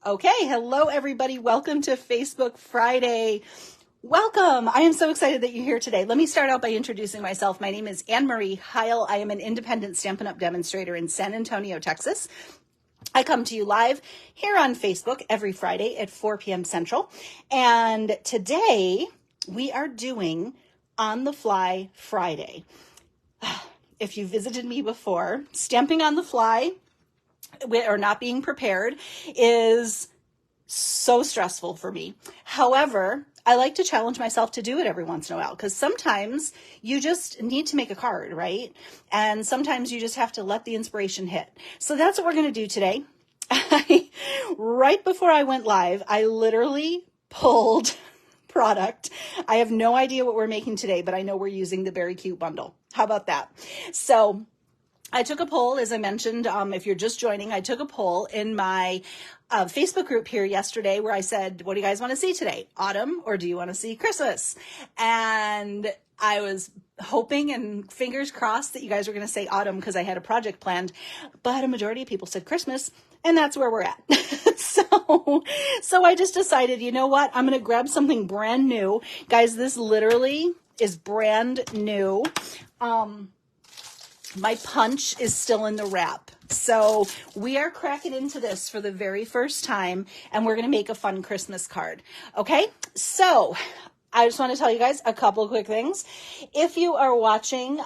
Okay, hello everybody. Welcome to Facebook Friday. Welcome. I am so excited that you're here today. Let me start out by introducing myself. My name is Anne-Marie Heil. I am an independent Stampin' Up! Demonstrator in San Antonio, Texas. I come to you live here on Facebook every Friday at 4 p.m. Central. And today we are doing On the Fly Friday. If you visited me before, stamping on the fly or not being prepared is so stressful for me. However, I like to challenge myself to do it every once in a while because sometimes you just need to make a card, right? And sometimes you just have to let the inspiration hit. So that's what we're going to do today. Right before I went live, I literally pulled product. I have no idea what we're making today, but I know we're using the Beary Cute bundle. How about that? So I took a poll, as I mentioned, if you're just joining, I took a poll in my Facebook group here yesterday where I said, what do you guys want to see today? Autumn, or do you want to see Christmas? And I was hoping and fingers crossed that you guys were going to say autumn because I had a project planned, but a majority of people said Christmas, and that's where we're at. So I just decided, you know what? I'm going to grab something brand new. Guys, this literally is brand new. My punch is still in the wrap. So we are cracking into this for the very first time, and we're going to make a fun Christmas card. Okay, so I just want to tell you guys a couple of quick things. If you are watching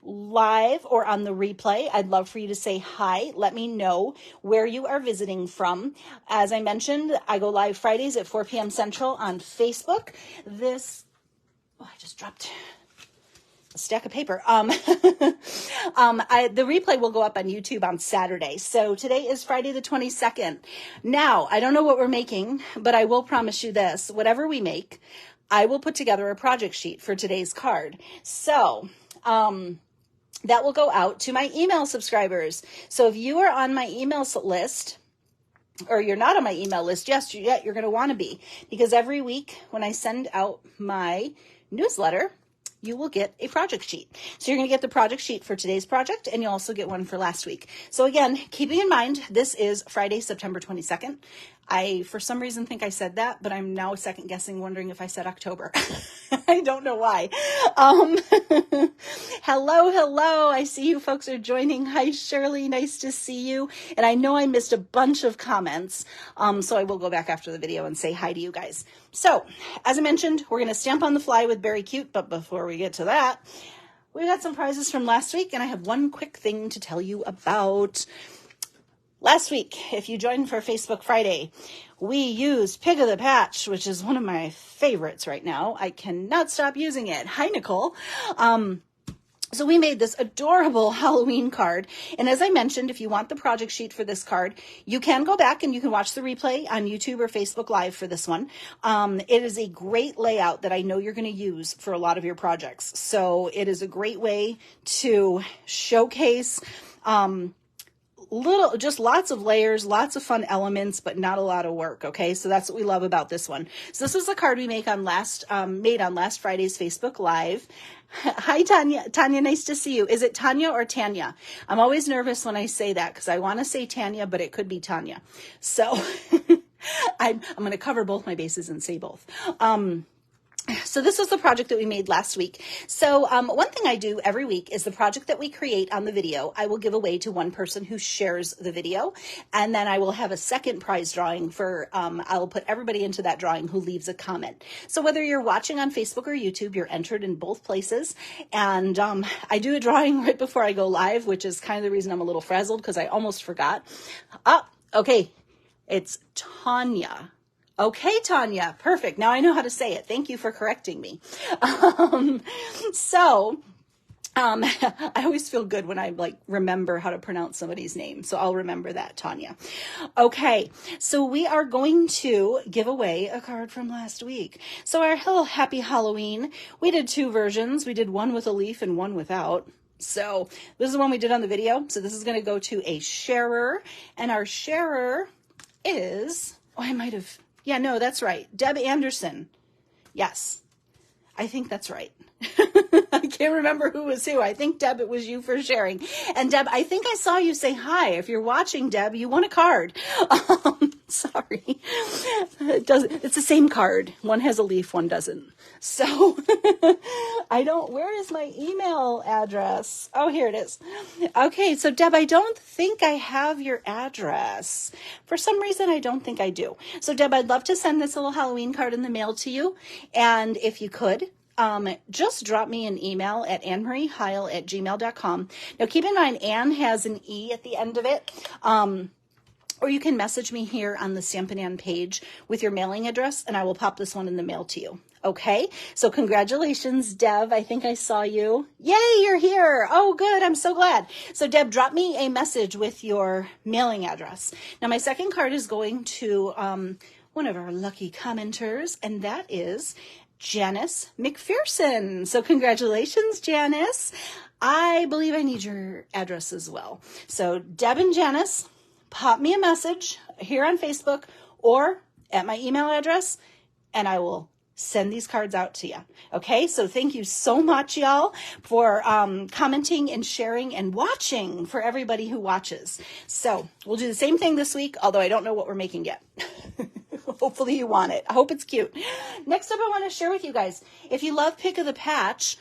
live or on the replay, I'd love for you to say hi. Let me know where you are visiting from. As I mentioned, I go live Fridays at 4 p.m. Central on Facebook. I just dropped stack of paper. The replay will go up on YouTube on Saturday. So today is Friday the 22nd. Now, I don't know what we're making, but I will promise you this. Whatever we make, I will put together a project sheet for today's card. So, that will go out to my email subscribers. So if you are on my email list, or you're not on my email list, you're going to want to be, because every week when I send out my newsletter, you will get a project sheet. So you're going to get the project sheet for today's project, and you'll also get one for last week. So again, keeping in mind, this is Friday, September 22nd. I, for some reason, think I said that, but I'm now second guessing, wondering if I said October. I don't know why. Hello. I see you folks are joining. Hi, Shirley. Nice to see you. And I know I missed a bunch of comments, so I will go back after the video and say hi to you guys. So, as I mentioned, we're going to stamp on the fly with Beary Cute, but before we get to that, we got some prizes from last week, and I have one quick thing to tell you about. Last week, if you joined for Facebook Friday, we used Pig of the Patch, which is one of my favorites right now. I cannot stop using it. Hi, Nicole. So we made this adorable Halloween card. And as I mentioned, if you want the project sheet for this card, you can go back and you can watch the replay on YouTube or Facebook Live for this one. It is a great layout that I know you're going to use for a lot of your projects. So it is a great way to showcase just lots of layers, lots of fun elements, but not a lot of work. Okay, so that's what we love about this one. So this was the card we made on last Friday's Facebook Live. Hi, Tanya. Tanya, nice to see you. Is it Tanya or Tanya? I'm always nervous when I say that because I want to say Tanya, but it could be Tanya. So I'm going to cover both my bases and say both. So this was the project that we made last week. So one thing I do every week is the project that we create on the video, I will give away to one person who shares the video. And then I will have a second prize drawing for, I'll put everybody into that drawing who leaves a comment. So whether you're watching on Facebook or YouTube, you're entered in both places. And I do a drawing right before I go live, which is kind of the reason I'm a little frazzled because I almost forgot. Okay. It's Tanya. Okay, Tanya. Perfect. Now I know how to say it. Thank you for correcting me. I always feel good when I remember how to pronounce somebody's name. So I'll remember that, Tanya. Okay. So we are going to give away a card from last week. So our little happy Halloween, we did two versions. We did one with a leaf and one without. So this is the one we did on the video. So this is going to go to a sharer, and our sharer is, yeah, no, that's right. Deb Anderson. Yes. I think that's right. I can't remember who was who. I think, Deb, it was you for sharing. And Deb, I think I saw you say hi. If you're watching, Deb, you won a card. Sorry. It's the same card. One has a leaf, one doesn't. So where is my email address? Oh, here it is. Okay. So Deb, I don't think I have your address. For some reason, I don't think I do. So Deb, I'd love to send this little Halloween card in the mail to you. And if you could, just drop me an email at annmarieheil@gmail.com. Now keep in mind, Anne has an E at the end of it. Or you can message me here on the Stampin' Ann page with your mailing address, and I will pop this one in the mail to you. Okay, so congratulations, Deb. I think I saw you. Yay, you're here. Oh, good. I'm so glad. So Deb, drop me a message with your mailing address. Now, my second card is going to one of our lucky commenters, and that is Janice McPherson. So congratulations, Janice. I believe I need your address as well. So Deb and Janice, pop me a message here on Facebook or at my email address, and I will send these cards out to you. Okay, so thank you so much, y'all, for commenting and sharing and watching, for everybody who watches. So we'll do the same thing this week, although I don't know what we're making yet. Hopefully you want it. I hope it's cute. Next up, I want to share with you guys, if you love Pick of the Patch,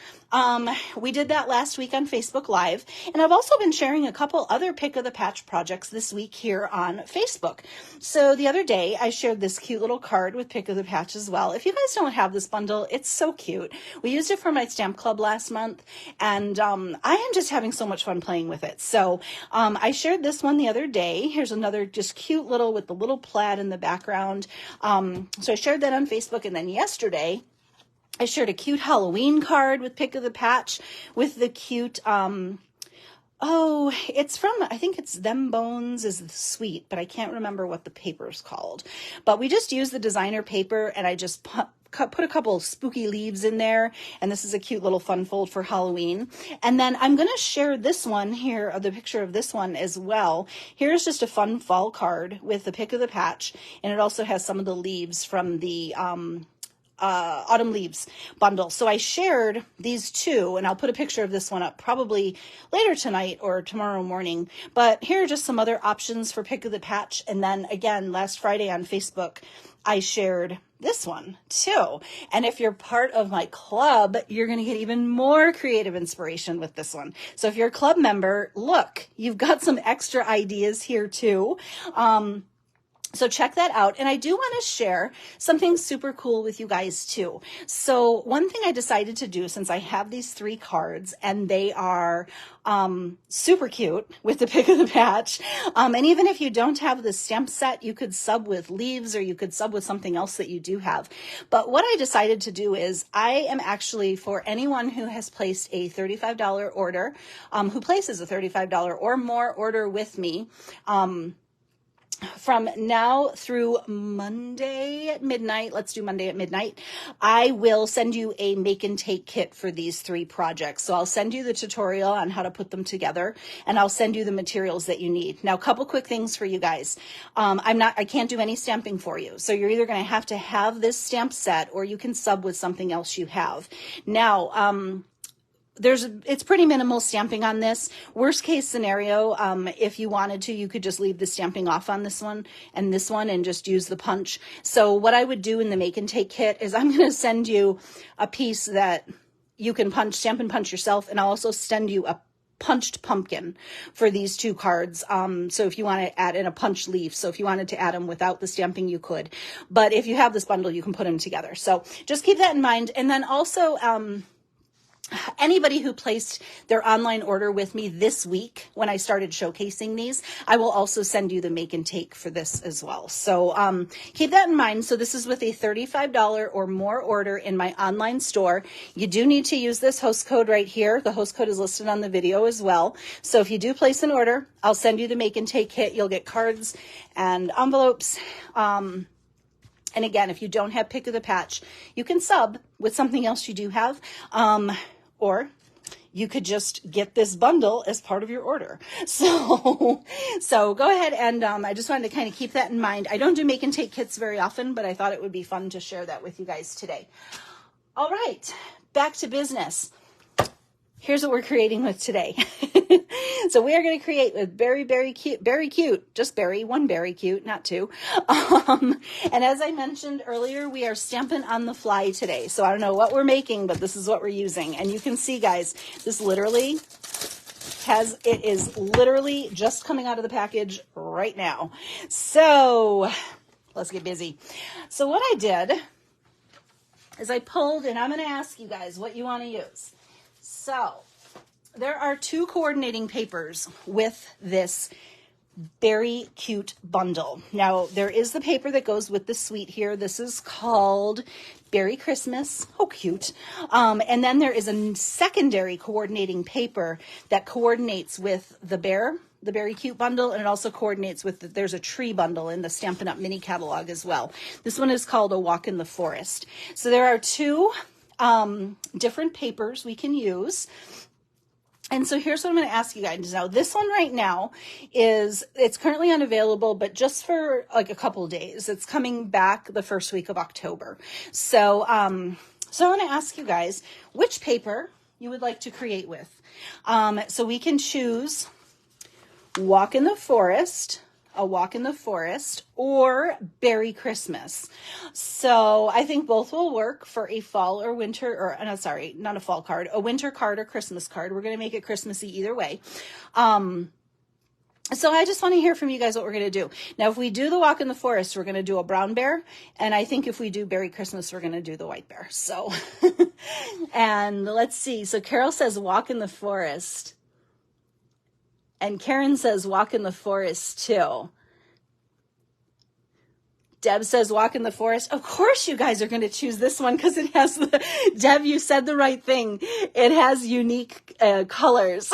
we did that last week on Facebook Live, and I've also been sharing a couple other Pick of the Patch projects this week here on Facebook. So the other day, I shared this cute little card with Pick of the Patch as well. If you guys don't have this bundle, it's so cute. We used it for my stamp club last month, and I am just having so much fun playing with it. So I shared this one the other day. Here's another just cute little with the little plaid in the background. So I shared that on Facebook, and then yesterday, I shared a cute Halloween card with Pick of the Patch with the cute, it's from, I think it's Them Bones is the Sweet, but I can't remember what the paper's called. But we just used the designer paper, and I just put a couple of spooky leaves in there, and this is a cute little fun fold for Halloween. And then I'm going to share this one here, the picture of this one as well. Here's just a fun fall card with the Pick of the Patch, and it also has some of the leaves from the Autumn Leaves bundle. So I shared these two, and I'll put a picture of this one up probably later tonight or tomorrow morning. But here are just some other options for Pick of the Patch. And then again, last Friday on Facebook, I shared this one too. And if you're part of my club, you're going to get even more creative inspiration with this one. So if you're a club member, look, you've got some extra ideas here too. So check that out. And I do want to share something super cool with you guys too. So one thing I decided to do, since I have these 3 cards and they are super cute with the Pick of the Patch. And even if you don't have the stamp set, you could sub with leaves or you could sub with something else that you do have. But what I decided to do is I am actually, for anyone who has placed a $35 order, who places a $35 or more order with me, from now through Monday at midnight, let's do Monday at midnight, I will send you a make and take kit for these 3 projects. So I'll send you the tutorial on how to put them together, and I'll send you the materials that you need. Now, a couple quick things for you guys. I can't do any stamping for you. So you're either going to have this stamp set, or you can sub with something else you have. Now, it's pretty minimal stamping on this. Worst case scenario, if you wanted to, you could just leave the stamping off on this one and just use the punch. So what I would do in the make and take kit is I'm going to send you a piece that you can stamp and punch yourself. And I'll also send you a punched pumpkin for these 2 cards. So if you want to add in a punch leaf, so if you wanted to add them without the stamping, you could. But if you have this bundle, you can put them together. So just keep that in mind. And then also, anybody who placed their online order with me this week when I started showcasing these, I will also send you the make and take for this as well. So keep that in mind. So this is with a $35 or more order in my online store. You do need to use this host code right here. The host code is listed on the video as well. So if you do place an order, I'll send you the make and take kit. You'll get cards and envelopes. And again, if you don't have Pick of the Patch, you can sub with something else you do have. Or you could just get this bundle as part of your order. So go ahead, and I just wanted to kind of keep that in mind. I don't do make and take kits very often, but I thought it would be fun to share that with you guys today. All right, back to business. Here's what we're creating with today. So we are going to create with very cute, just berry, one berry cute, not two. And as I mentioned earlier, we are stamping on the fly today. So I don't know what we're making, but this is what we're using. And you can see, guys, this literally it is literally just coming out of the package right now. So let's get busy. So what I did is I pulled, and I'm going to ask you guys what you want to use. So there are two coordinating papers with this very cute bundle. Now, there is the paper that goes with the suite here. This is called Beary Christmas. Oh, cute. And then there is a secondary coordinating paper that coordinates with the Beary Cute bundle, and it also coordinates with there's a tree bundle in the Stampin' Up! Mini catalog as well. This one is called A Walk in the Forest. So there are two different papers we can use. And so here's what I'm going to ask you guys now. This one right now it's currently unavailable, but just for like a couple of days. It's coming back the first week of October. So, so I want to ask you guys which paper you would like to create with. So we can choose Walk in the Forest, A Walk in the Forest, or Beary Christmas. So I think both will work for a fall or winter, or no, sorry, not a fall card, a winter card or Christmas card. We're going to make it Christmassy either way. So I just want to hear from you guys what we're going to do. Now, if we do the Walk in the Forest, we're going to do a brown bear. And I think if we do Beary Christmas, we're going to do the white bear. So, and let's see. So Carol says Walk in the Forest. And Karen says Walk in the Forest too. Deb says Walk in the Forest. Of course you guys are going to choose this one because it has Deb, you said the right thing. It has unique colors.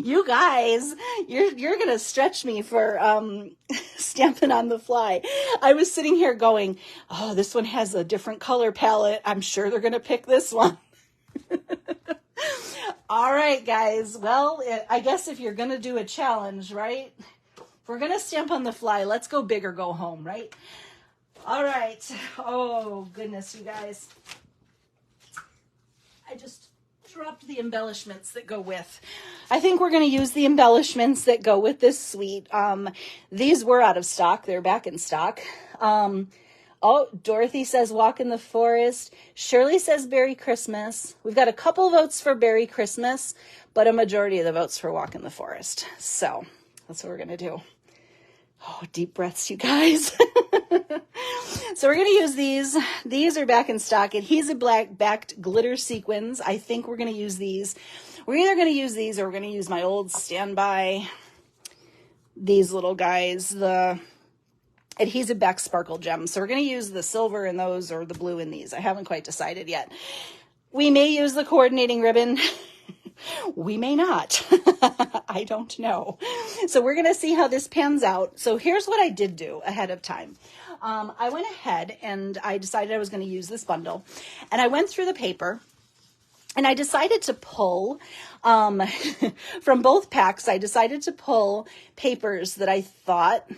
You guys, you're going to stretch me for Stampin' on the Fly. I was sitting here going, oh, this one has a different color palette. I'm sure they're going to pick this one. All right, guys. Well, I guess if you're going to do a challenge, right? If we're going to stamp on the fly, let's go big or go home, right? All right. Oh, goodness, you guys. I just dropped the embellishments that go with. I think we're going to use the embellishments that go with this suite. These were out of stock. They're back in stock. Oh, Dorothy says Walk in the Forest. Shirley says Beary Christmas. We've got a couple votes for Beary Christmas, but a majority of the votes for Walk in the Forest. So that's what we're going to do. Oh, deep breaths, you guys. So we're going to use these. These are back in stock. Adhesive black backed glitter sequins. I think we're going to use these. We're either going to use these or we're going to use my old standby. These little guys, the adhesive back sparkle gems. So we're going to use the silver in those or the blue in these. I haven't quite decided yet. We may use the coordinating ribbon. We may not. I don't know. So we're going to see how this pans out. So here's what I did do ahead of time. I went ahead and I decided I was going to use this bundle. And I went through the paper and I decided to pull, from both packs, I decided to pull papers that I thought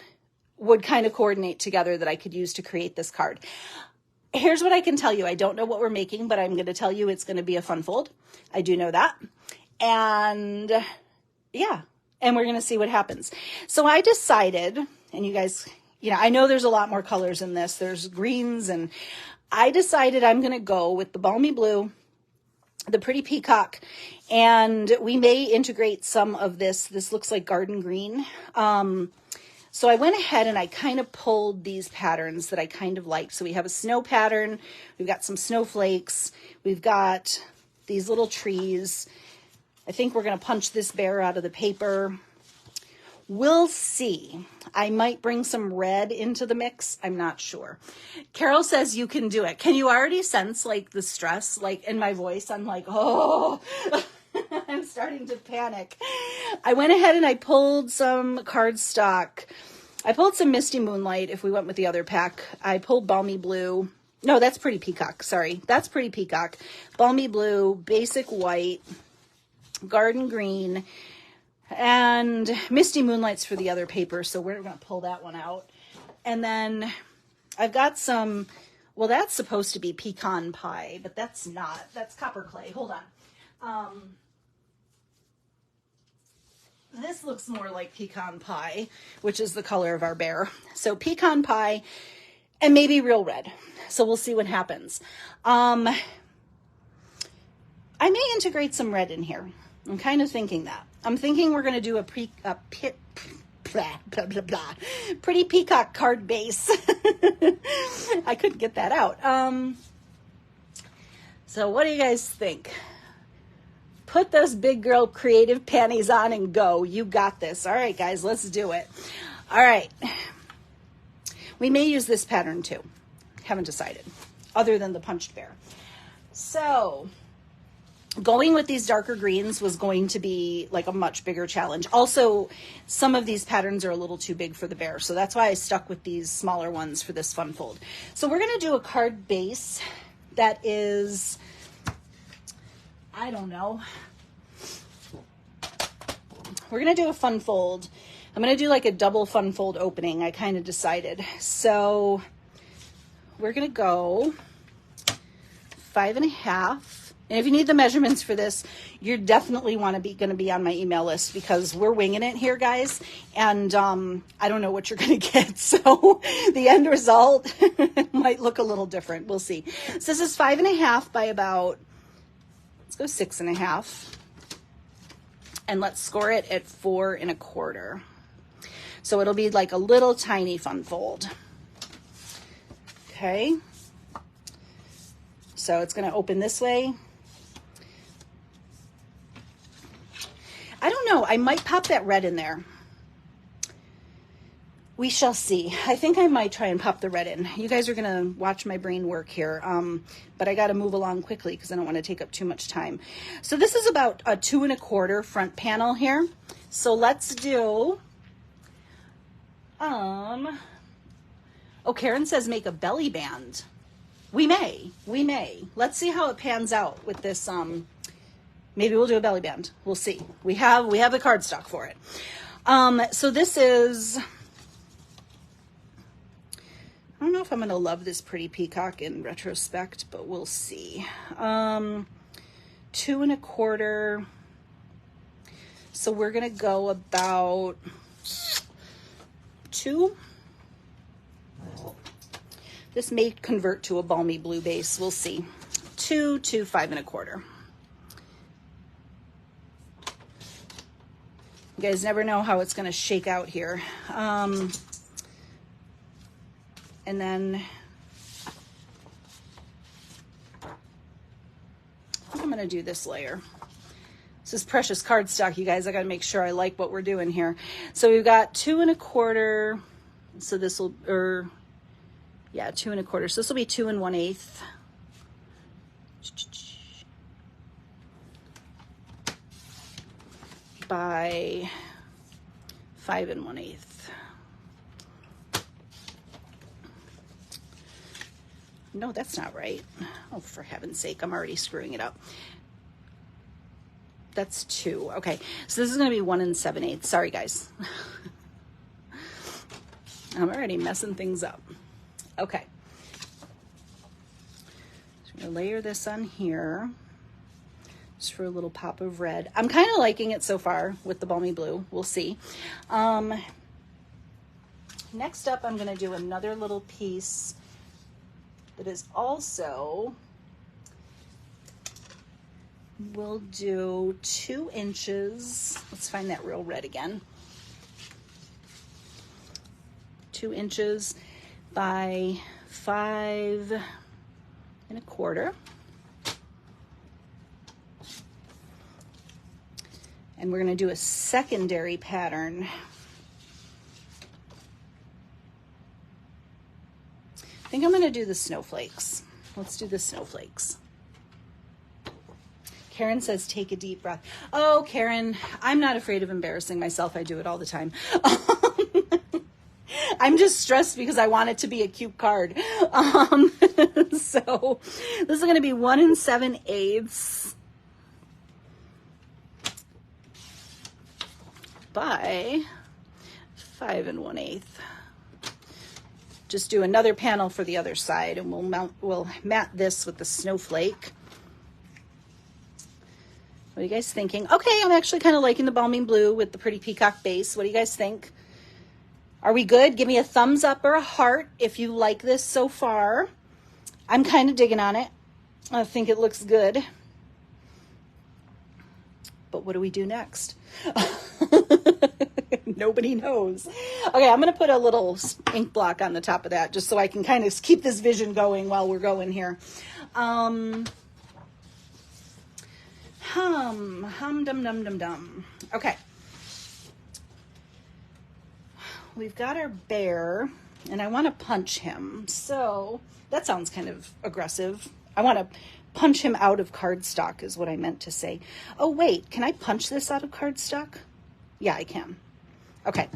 would kind of coordinate together that I could use to create this card. Here's what I can tell you. I don't know what we're making, but I'm going to tell you it's going to be a fun fold. I do know that. And yeah, and we're going to see what happens. So I decided, and you guys, I know there's a lot more colors in this. There's greens, and I decided I'm going to go with the balmy blue, the pretty peacock, and we may integrate some of this. This looks like garden green. So I went ahead and I kind of pulled these patterns that I kind of liked. So we have a snow pattern. We've got some snowflakes. We've got these little trees. I think we're going to punch this bear out of the paper. We'll see. I might bring some red into the mix. I'm not sure. Carol says you can do it. Can you already sense like the stress, like in my voice? I'm like, oh, I'm starting to panic. I went ahead and I pulled some cardstock. I pulled some Misty Moonlight if we went with the other pack. I pulled Balmy Blue. No, that's Pretty Peacock. Sorry. That's Pretty Peacock. Balmy Blue, Basic White, Garden Green, and Misty Moonlight's for the other paper. So we're going to pull that one out. And then I've got some Well, that's supposed to be pecan pie, but that's not. That's copper clay. Hold on. This looks more like pecan pie, which is the color of our bear. So pecan pie and maybe real red. So we'll see what happens. I may integrate some red in here. I'm kind of thinking that. I'm thinking we're going to do a pretty peacock card base. I couldn't get that out. So what do you guys think? Put those big girl creative panties on and go. You got this. All right, guys, let's do it. All right. We may use this pattern too. Haven't decided, other than the punched bear. So going with these darker greens was going to be like a much bigger challenge. Also, some of these patterns are a little too big for the bear. So that's why I stuck with these smaller ones for this fun fold. So we're going to do a card base that is, I don't know. We're going to do a fun fold. I'm going to do like a double fun fold opening. I kind of decided. So we're going to go 5.5. And if you need the measurements for this, you're definitely going to be on my email list because we're winging it here, guys. And I don't know what you're going to get. So the end result might look a little different. We'll see. So this is 5.5 by about, let's go 6.5. And let's score it at 4.25. So it'll be like a little tiny fun fold. Okay. So it's going to open this way. I don't know. I might pop that red in there. We shall see. I think I might try and pop the red in. You guys are going to watch my brain work here. But I got to move along quickly because I don't want to take up too much time. So this is about a 2.25 front panel here. So let's do, oh, Karen says make a belly band. We may. Let's see how it pans out with this. Maybe we'll do a belly band. We'll see. We have the cardstock for it. So this is, I don't know if I'm going to love this pretty peacock in retrospect, but we'll see. 2.25. So we're going to go about 2. This may convert to a balmy blue base. We'll see. 2 to 5.25. You guys never know how it's going to shake out here. And then I think I'm going to do this layer. This is precious cardstock, you guys. I got to make sure I like what we're doing here. So we've got 2.25. So this will, 2.25. So this will be 2 1/8. By 5 1/8. No, that's not right. Oh, for heaven's sake, I'm already screwing it up. That's 2. Okay, so this is going to be 1 7/8. Sorry, guys. I'm already messing things up. Okay. So I'm going to layer this on here. Just for a little pop of red. I'm kind of liking it so far with the balmy blue. We'll see. Next up, I'm going to do another little piece that is also, we'll do 2 inches. Let's find that real red again. 2 inches by 5.25. And we're going to do a secondary pattern. I think I'm going to do the snowflakes. Let's do the snowflakes. Karen says, take a deep breath. Oh, Karen, I'm not afraid of embarrassing myself. I do it all the time. I'm just stressed because I want it to be a cute card. So this is going to be 1 7/8. By 5 1/8. just do another panel for the other side, and we'll mat this with the snowflake. What are you guys thinking? Okay, I'm actually kind of liking the balmy blue with the pretty peacock base. What do you guys think? Are we good? Give me a thumbs up or a heart if you like this so far. I'm kind of digging on it. I think it looks good. But what do we do next? Nobody knows. Okay, I'm going to put a little ink block on the top of that just so I can kind of keep this vision going while we're going here. Dum. Okay. We've got our bear, and I want to punch him. So that sounds kind of aggressive. I want to punch him out of cardstock is what I meant to say. Oh, wait, can I punch this out of cardstock? Yeah, I can. Okay.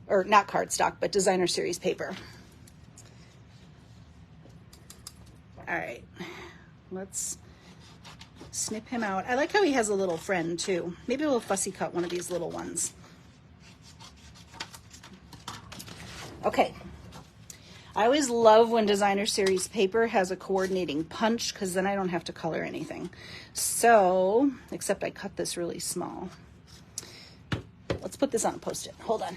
Or not cardstock, but designer series paper. All right. Let's snip him out. I like how he has a little friend too. Maybe we'll fussy cut one of these little ones. Okay. I always love when designer series paper has a coordinating punch because then I don't have to color anything. So, except I cut this really small. Let's put this on a Post-it. Hold on.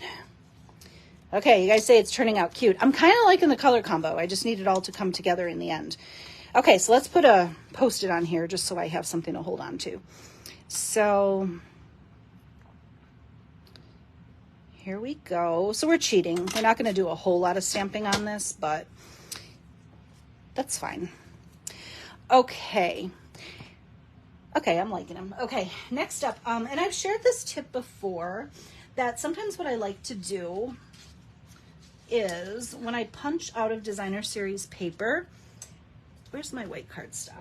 Okay, you guys say it's turning out cute. I'm kind of liking the color combo. I just need it all to come together in the end. Okay, so let's put a Post-it on here just so I have something to hold on to. So here we go. So we're cheating. We're not going to do a whole lot of stamping on this, but that's fine. Okay. Okay, I'm liking them. Okay, next up, and I've shared this tip before, that sometimes what I like to do is when I punch out of designer series paper, where's my white cardstock?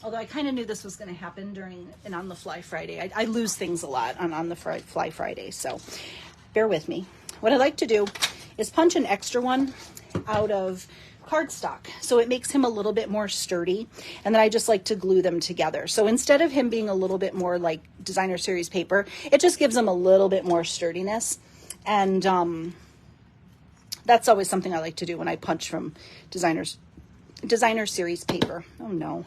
Although I kind of knew this was going to happen during an On the Fly Friday. I lose things a lot on the Fly Friday, so bear with me. What I like to do is punch an extra one out of cardstock, so it makes him a little bit more sturdy, and then I just like to glue them together. So instead of him being a little bit more like designer series paper, it just gives him a little bit more sturdiness, and that's always something I like to do when I punch from designer series paper. Oh no,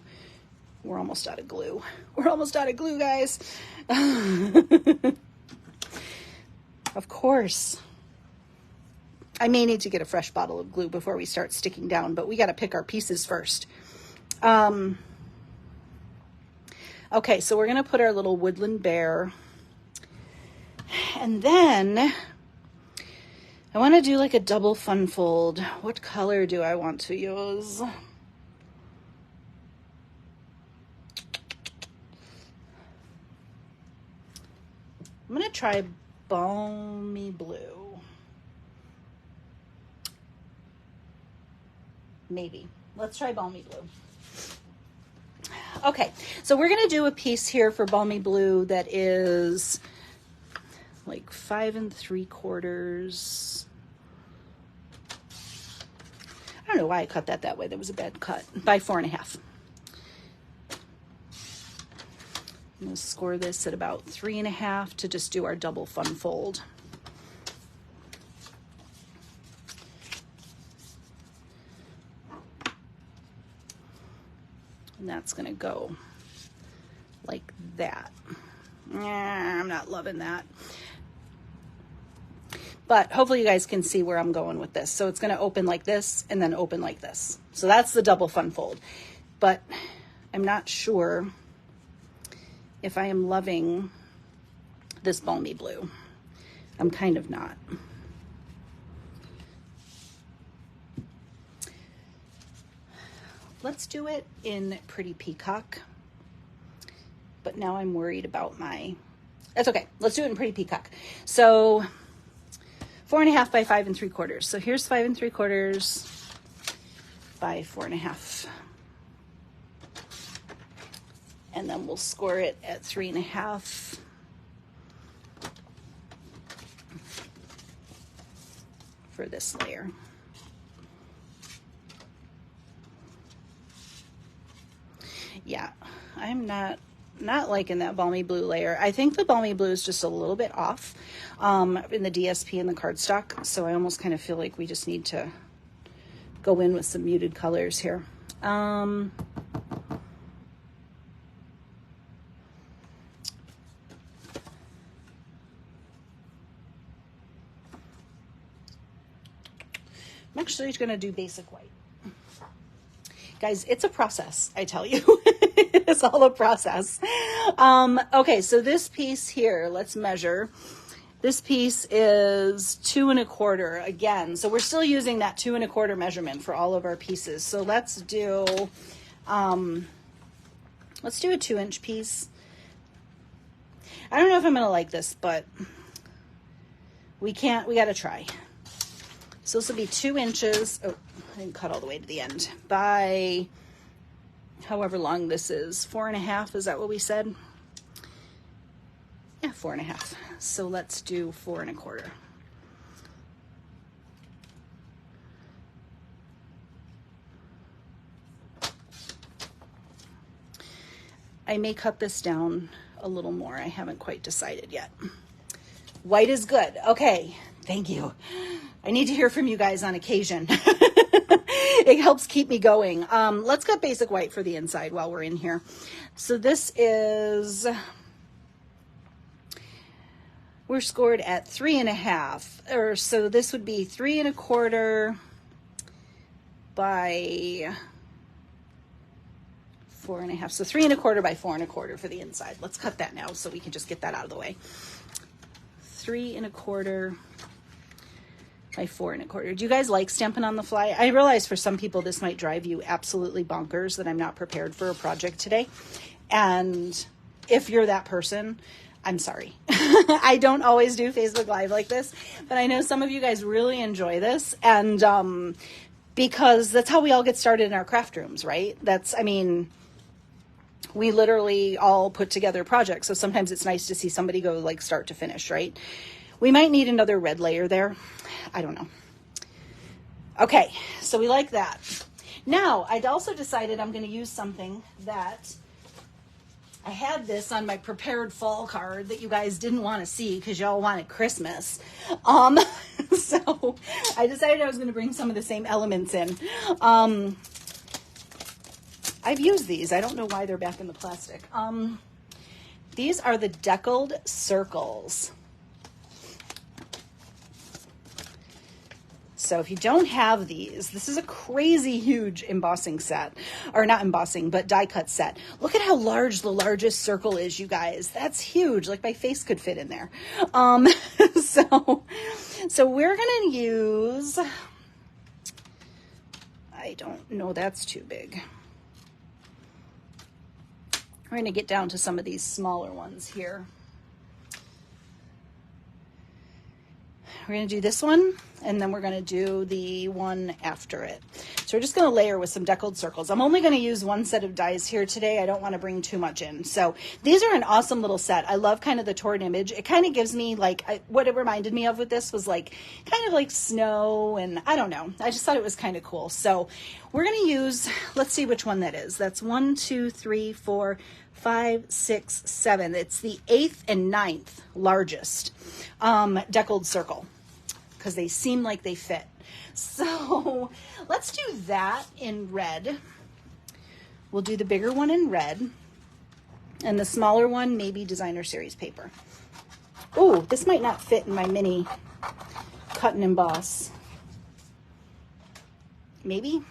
we're almost out of glue. We're almost out of glue, guys. Of course. I may need to get a fresh bottle of glue before we start sticking down, but we got to pick our pieces first. Okay, so we're going to put our little woodland bear. And then I want to do like a double fun fold. What color do I want to use? I'm going to try balmy blue. Maybe. Let's try balmy blue. Okay, so we're going to do a piece here for balmy blue that is like 5 3/4. I don't know why I cut that way. That was a bad cut. By 4 1/2. I'm going to score this at about 3 1/2 to just do our double fun fold. And that's going to go like that. I'm not loving that. But hopefully you guys can see where I'm going with this. So it's going to open like this and then open like this. So that's the double fun fold. But I'm not sure if I am loving this balmy blue. I'm kind of not. Let's do it in Pretty Peacock. But now I'm worried about that's okay. Let's do it in Pretty Peacock. So 4 1/2 by 5 3/4. So here's 5 3/4 by 4 1/2. And then we'll score it at 3 1/2. For this layer. Yeah, I'm not not liking that balmy blue layer. I think the balmy blue is just a little bit off in the DSP and the cardstock. So I almost kind of feel like we just need to go in with some muted colors here. I'm actually going to do basic white. Guys, it's a process, I tell you. It's all a process. Okay, so this piece here, let's measure. This piece is 2 1/4 again. So we're still using that 2 1/4 measurement for all of our pieces. So let's do a 2-inch piece. I don't know if I'm going to like this, but we got to try. So this will be 2 inches. Oh, I didn't cut all the way to the end. By however long this is, 4 1/2. Is that what we said? Yeah, 4 1/2. So let's do 4 1/4. I may cut this down a little more. I haven't quite decided yet. White is good. Okay, thank you. I need to hear from you guys on occasion. It helps keep me going. Let's cut basic white for the inside while we're in here. So this is, we're scored at 3 1/2, or so this would be 3 1/4 by 4 1/2. So 3 1/4 by 4 1/4 for the inside. Let's cut that now so we can just get that out of the way. 3 1/4 by 4 1/4. Do you guys like Stampin' on the Fly? I realize for some people this might drive you absolutely bonkers that I'm not prepared for a project today. And if you're that person, I'm sorry. I don't always do Facebook Live like this, but I know some of you guys really enjoy this. And because that's how we all get started in our craft rooms, right? I mean, we literally all put together projects. So sometimes it's nice to see somebody go like start to finish, right? We might need another red layer there. I don't know. Okay, so we like that. Now, I'd also decided I'm going to use something that I had this on my prepared fall card that you guys didn't want to see because y'all wanted Christmas. So I decided I was going to bring some of the same elements in. I've used these. I don't know why they're back in the plastic. These are the deckled circles. So if you don't have these, this is a crazy huge embossing set, or not embossing, but die cut set. Look at how large the largest circle is, you guys. That's huge. Like my face could fit in there. So we're going to use, I don't know, that's too big. We're going to get down to some of these smaller ones here. We're going to do this one, and then we're going to do the one after it. So we're just going to layer with some deckled circles. I'm only going to use one set of dies here today. I don't want to bring too much in. So these are an awesome little set. I love kind of the torn image. It kind of gives me like, what it reminded me of with this was like, kind of like snow, and I don't know. I just thought it was kind of cool. So we're going to use, let's see which one that is. That's 1, 2, 3, 4, 5, 6, 7. It's the 8th and 9th largest deckled circle, because they seem like they fit. So let's do that in red. We'll do the bigger one in red, and the smaller one maybe designer series paper. Oh, this might not fit in my mini cut and emboss. Maybe.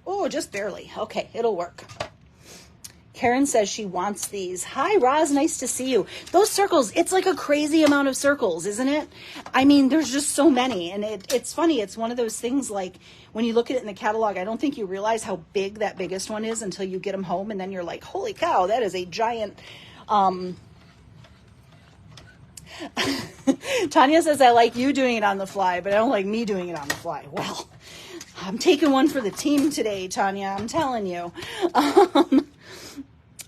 Oh, just barely. Okay, it'll work. Karen says she wants these. Hi, Roz. Nice to see you. Those circles, it's like a crazy amount of circles, isn't it? I mean, there's just so many. And it's funny. It's one of those things like when you look at it in the catalog, I don't think you realize how big that biggest one is until you get them home. And then you're like, holy cow, that is a giant. Tanya says, I like you doing it on the fly, but I don't like me doing it on the fly. Well, I'm taking one for the team today, Tanya. I'm telling you.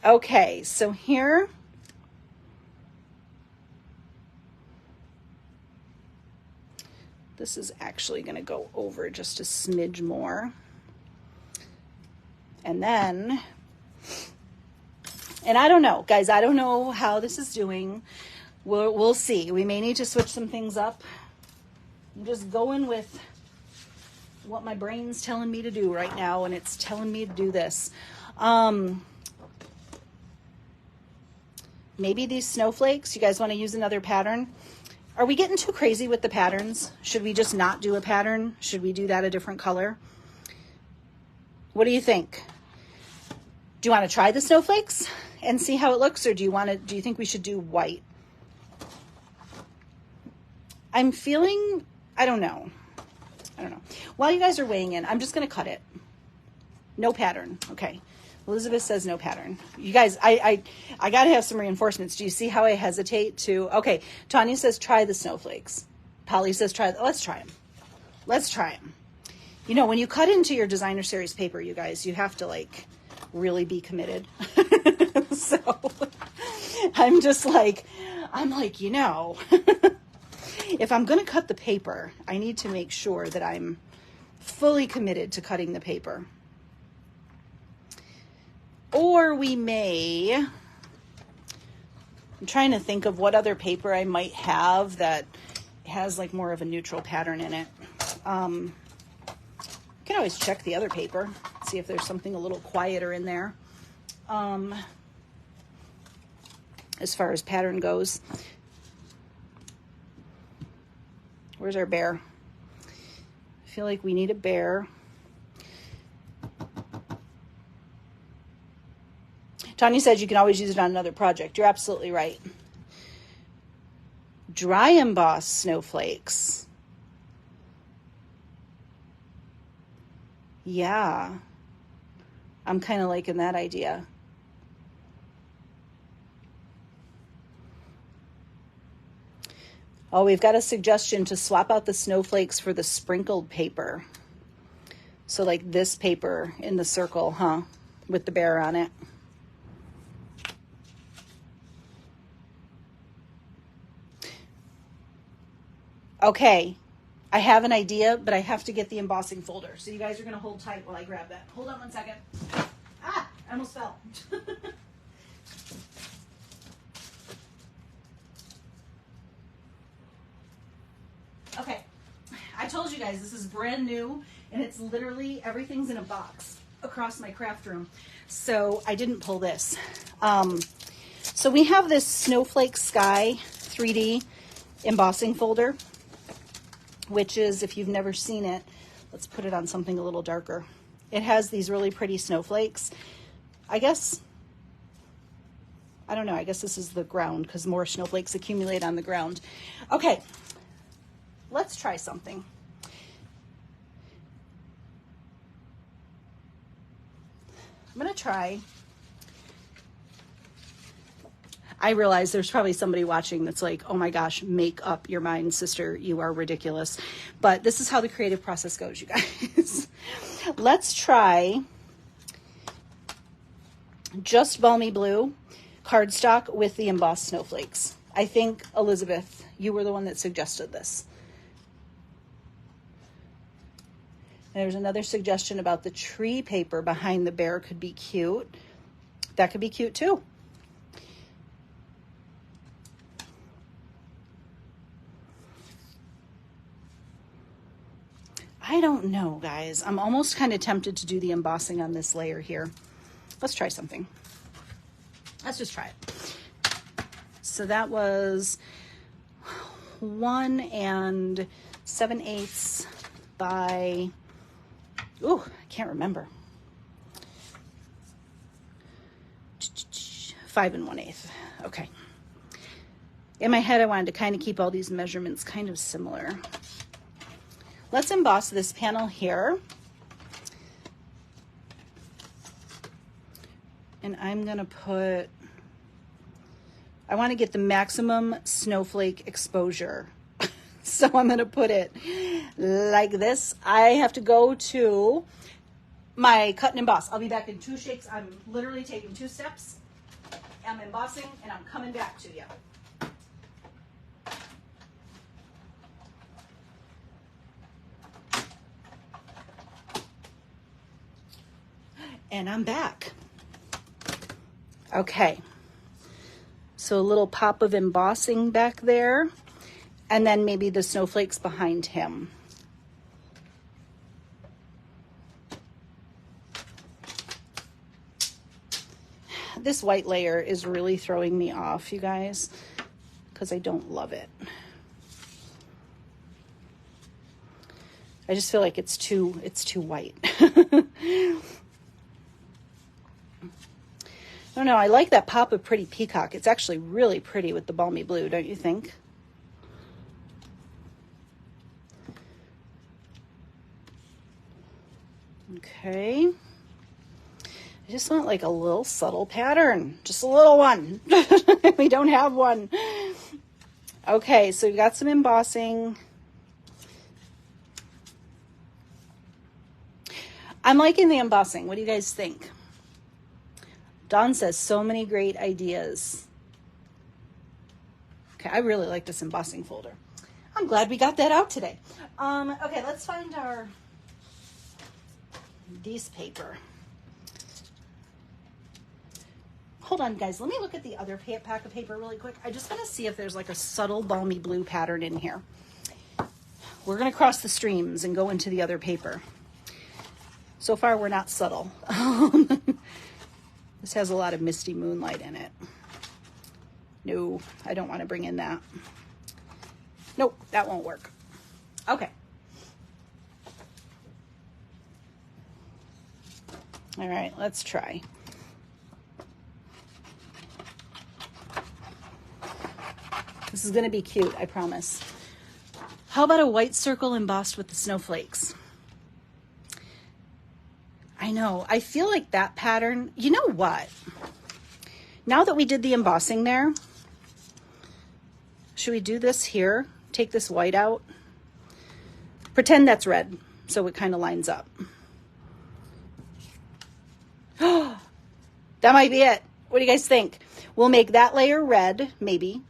Okay, so here, this is actually going to go over just a smidge more. And then And I don't know, guys, I don't know how this is doing. We'll see. We may need to switch some things up. I'm just going with what my brain's telling me to do right now, and it's telling me to do this. Maybe these snowflakes, you guys want to use another pattern? Are we getting too crazy with the patterns? Should we just not do a pattern? Should we do that a different color? What do you think? Do you want to try the snowflakes and see how it looks, or do you think we should do white? I'm feeling, I don't know. While you guys are weighing in, I'm just going to cut it. No pattern. Okay. Elizabeth says no pattern. You guys, I got to have some reinforcements. Do you see how I hesitate to? Okay. Tanya says try the snowflakes. Polly says let's try them. Let's try them. You know, when you cut into your designer series paper, you guys, you have to like really be committed. So I'm like, you know, if I'm going to cut the paper, I need to make sure that I'm fully committed to cutting the paper. Or we may, I'm trying to think of what other paper I might have that has like more of a neutral pattern in it. You can always check the other paper, see if there's something a little quieter in there. As far as pattern goes. Where's our bear? I feel like we need a bear. Tanya said you can always use it on another project. You're absolutely right. Dry emboss snowflakes. Yeah. I'm kind of liking that idea. Oh, we've got a suggestion to swap out the snowflakes for the sprinkled paper. So like this paper in the circle, huh? With the bear on it. Okay, I have an idea, but I have to get the embossing folder. So you guys are going to hold tight while I grab that. Hold on one second. Ah, I almost fell. Okay, I told you guys this is brand new, and it's literally everything's in a box across my craft room. So I didn't pull this. So we have this Snowflake Sky 3D embossing folder, which is, if you've never seen it, let's put it on something a little darker. It has these really pretty snowflakes. I guess, I don't know, I guess this is the ground because more snowflakes accumulate on the ground. Okay, let's try something. I'm going to try. I realize there's probably somebody watching that's like, oh my gosh, make up your mind, sister. You are ridiculous. But this is how the creative process goes, you guys. Let's try just balmy blue cardstock with the embossed snowflakes. I think, Elizabeth, you were the one that suggested this. There's another suggestion about the tree paper behind the bear could be cute. That could be cute too. I don't know, guys. I'm almost kind of tempted to do the embossing on this layer here. Let's try something. Let's just try it. So that was 1 7/8 by, ooh, I can't remember. 5 1/8. Okay. In my head, I wanted to kind of keep all these measurements kind of similar. Let's emboss this panel here. And I'm going to put, I want to get the maximum snowflake exposure. So I'm going to put it like this. I have to go to my cut and emboss. I'll be back in 2 shakes. I'm literally taking 2 steps. I'm embossing and I'm coming back to you. And I'm back. Okay, so a little pop of embossing back there, and then maybe the snowflakes behind him. This white layer is really throwing me off, you guys, because I don't love it. I just feel like it's too white. I don't know, I like that pop of Pretty Peacock. It's actually really pretty with the balmy blue, don't you think? Okay. I just want like a little subtle pattern, just a little one. We don't have one. Okay, so we've got some embossing. I'm liking the embossing. What do you guys think? Dawn says so many great ideas. Okay, I really like this embossing folder. I'm glad we got that out today. Okay, let's find our Dees paper. Hold on, guys. Let me look at the other pack of paper really quick. I just want to see if there's like a subtle balmy blue pattern in here. We're going to cross the streams and go into the other paper. So far, we're not subtle. This has a lot of misty moonlight in it. No, I don't want to bring in that. Nope, that won't work. Okay. All right, let's try. This is going to be cute, I promise. How about a white circle embossed with the snowflakes? I know, I feel like that pattern, you know what? Now that we did the embossing there, should we do this here? Take this white out. Pretend that's red, so it kind of lines up. That might be it. What do you guys think? We'll make that layer red, maybe,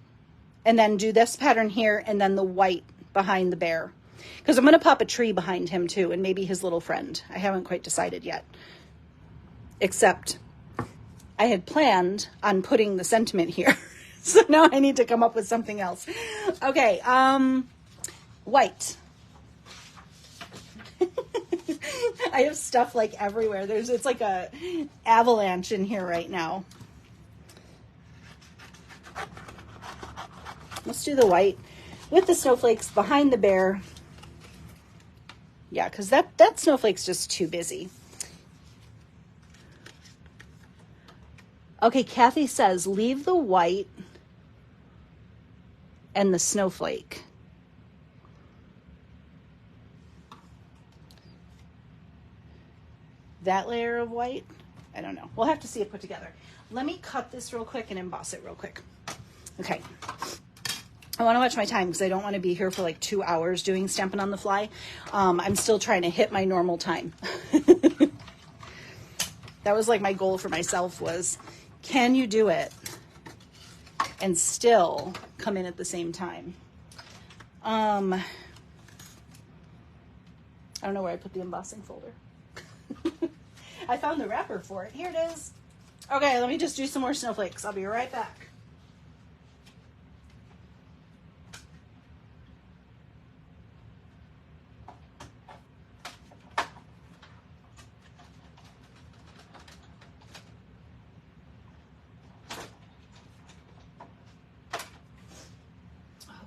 and then do this pattern here, and then the white behind the bear. Because I'm going to pop a tree behind him too, and maybe his little friend. I haven't quite decided yet. Except I had planned on putting the sentiment here. So now I need to come up with something else. Okay, white. I have stuff like everywhere. It's like a avalanche in here right now. Let's do the white with the snowflakes behind the bear. Yeah, because that snowflake's just too busy. Okay, Kathy says, leave the white and the snowflake. That layer of white, I don't know. We'll have to see it put together. Let me cut this real quick and emboss it real quick. Okay. I want to watch my time because I don't want to be here for like 2 hours doing Stampin' on the Fly. I'm still trying to hit my normal time. That was like my goal for myself was, can you do it and still come in at the same time? I don't know where I put the embossing folder. I found the wrapper for it. Here it is. Okay, let me just do some more snowflakes. I'll be right back.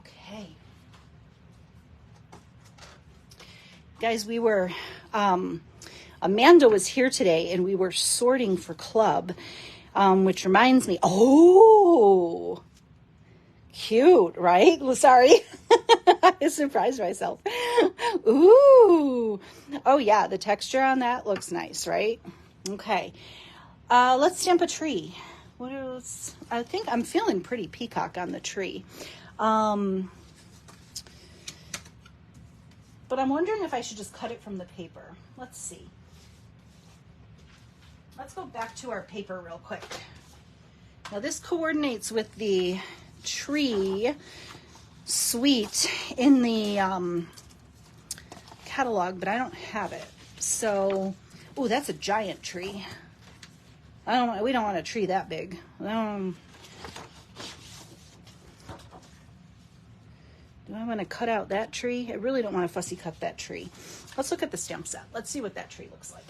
Okay. Guys, we were... Amanda was here today and we were sorting for club, which reminds me, oh, cute, right? Well, sorry. I surprised myself. Ooh. Oh yeah. The texture on that looks nice, right? Okay. Let's stamp a tree. What else? I think I'm feeling Pretty Peacock on the tree. But I'm wondering if I should just cut it from the paper. Let's see. Let's go back to our paper real quick. Now this coordinates with the tree suite in the catalog, but I don't have it. So, oh, that's a giant tree. We don't want a tree that big. Do I want to cut out that tree? I really don't want to fussy cut that tree. Let's look at the stamp set. Let's see what that tree looks like.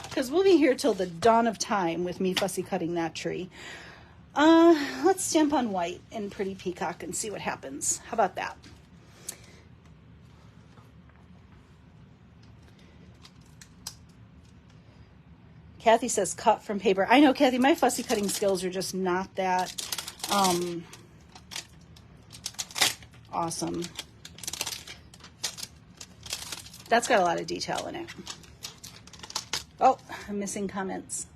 Because we'll be here till the dawn of time with me fussy cutting that tree. Let's stamp on white in Pretty Peacock and see what happens. How about that? Kathy says cut from paper. I know, Kathy, my fussy cutting skills are just not that awesome. That's got a lot of detail in it. Oh, I'm missing comments.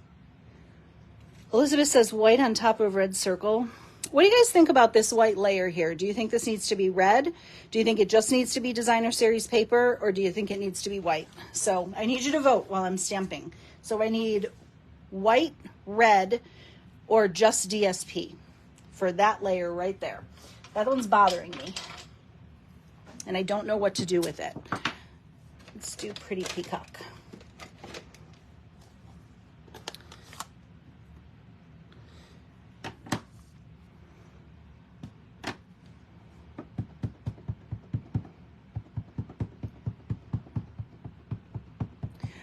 Elizabeth says white on top of red circle. What do you guys think about this white layer here? Do you think this needs to be red? Do you think it just needs to be designer series paper? Or do you think it needs to be white? So I need you to vote while I'm stamping. So I need white, red, or just DSP for that layer right there. That one's bothering me. And I don't know what to do with it. Let's do Pretty Peacock.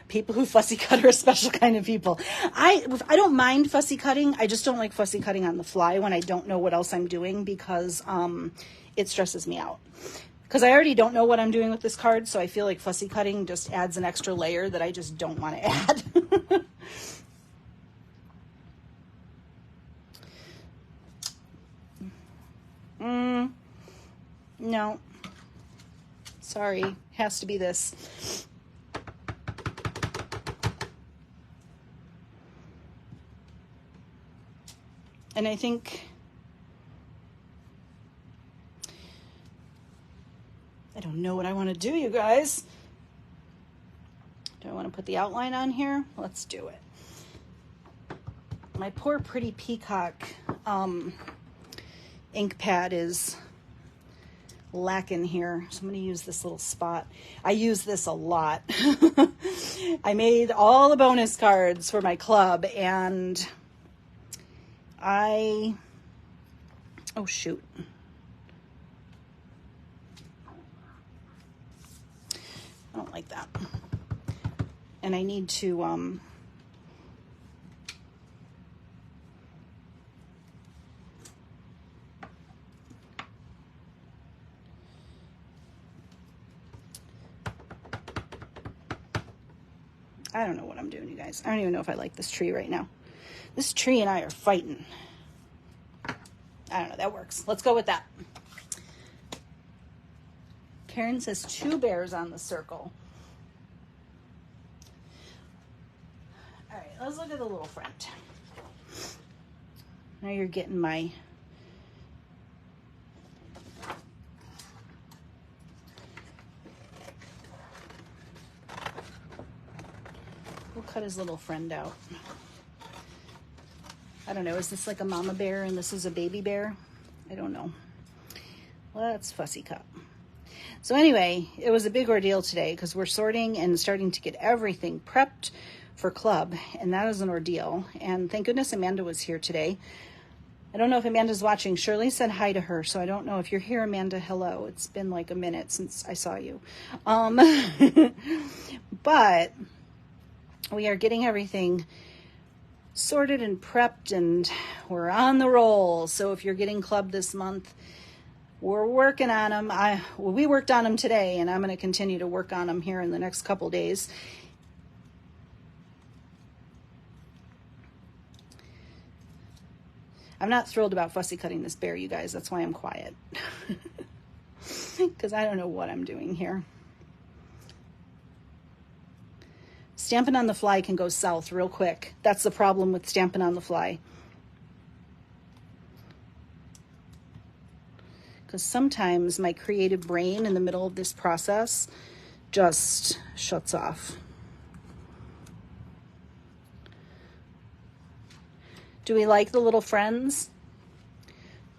People who fussy cut are a special kind of people. I don't mind fussy cutting. I just don't like fussy cutting on the fly when I don't know what else I'm doing, because it stresses me out. Because I already don't know what I'm doing with this card, so I feel like fussy cutting just adds an extra layer that I just don't want to add. No. Sorry. Has to be this. And I think, I don't know what I want to do, you guys. Do I want to put the outline on here? Let's do it. My poor Pretty Peacock ink pad is lacking here. So I'm going to use this little spot. I use this a lot. I made all the bonus cards for my club, and oh shoot. I don't like that. And I need to, I don't know what I'm doing, you guys. I don't even know if I like this tree right now. This tree and I are fighting. I don't know, that works. Let's go with that. Karen says 2 bears on the circle. All right, let's look at the little friend. Now you're getting my we'll cut his little friend out. I don't know, is this like a mama bear and this is a baby bear? I don't know. Let's fussy cut. So anyway, it was a big ordeal today because we're sorting and starting to get everything prepped for club, and that is an ordeal. And thank goodness Amanda was here today. I don't know if Amanda's watching. Shirley said hi to her, so I don't know if you're here, Amanda. Hello. It's been like a minute since I saw you. But we are getting everything sorted and prepped, and we're on the roll. So if you're getting club this month, we're working on them. We worked on them today, and I'm going to continue to work on them here in the next couple days. I'm not thrilled about fussy cutting this bear, you guys. That's why I'm quiet. Because I don't know what I'm doing here. Stamping on the fly can go south real quick. That's the problem with stamping on the fly. Because sometimes my creative brain in the middle of this process just shuts off. Do we like the little friends?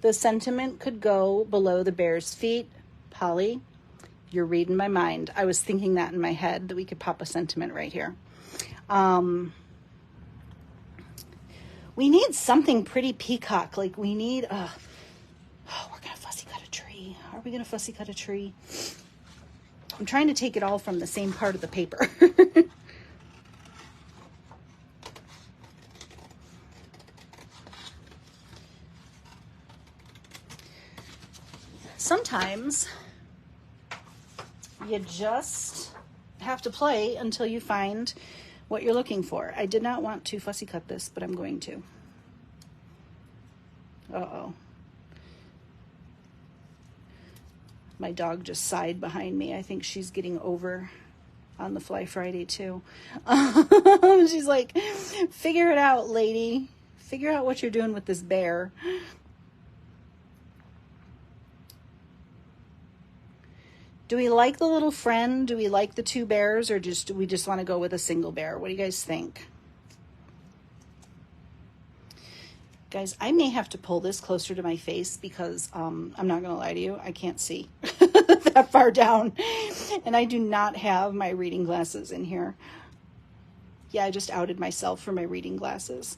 The sentiment could go below the bear's feet. Polly, you're reading my mind. I was thinking that in my head, that we could pop a sentiment right here. We need something pretty peacock. Like we need, oh, we're going to fussy cut a tree. Are we going to fussy cut a tree? I'm trying to take it all from the same part of the paper. Sometimes you just have to play until you find what you're looking for. I did not want to fussy cut this, but I'm going to. Uh-oh. My dog just sighed behind me. I think she's getting over on the Fly Friday too. She's like, figure it out, lady. Figure out what you're doing with this bear. Do we like the little friend? Do we like the two bears, or do we just want to go with a single bear? What do you guys think? Guys, I may have to pull this closer to my face because I'm not going to lie to you. I can't see that far down. And I do not have my reading glasses in here. Yeah, I just outed myself for my reading glasses.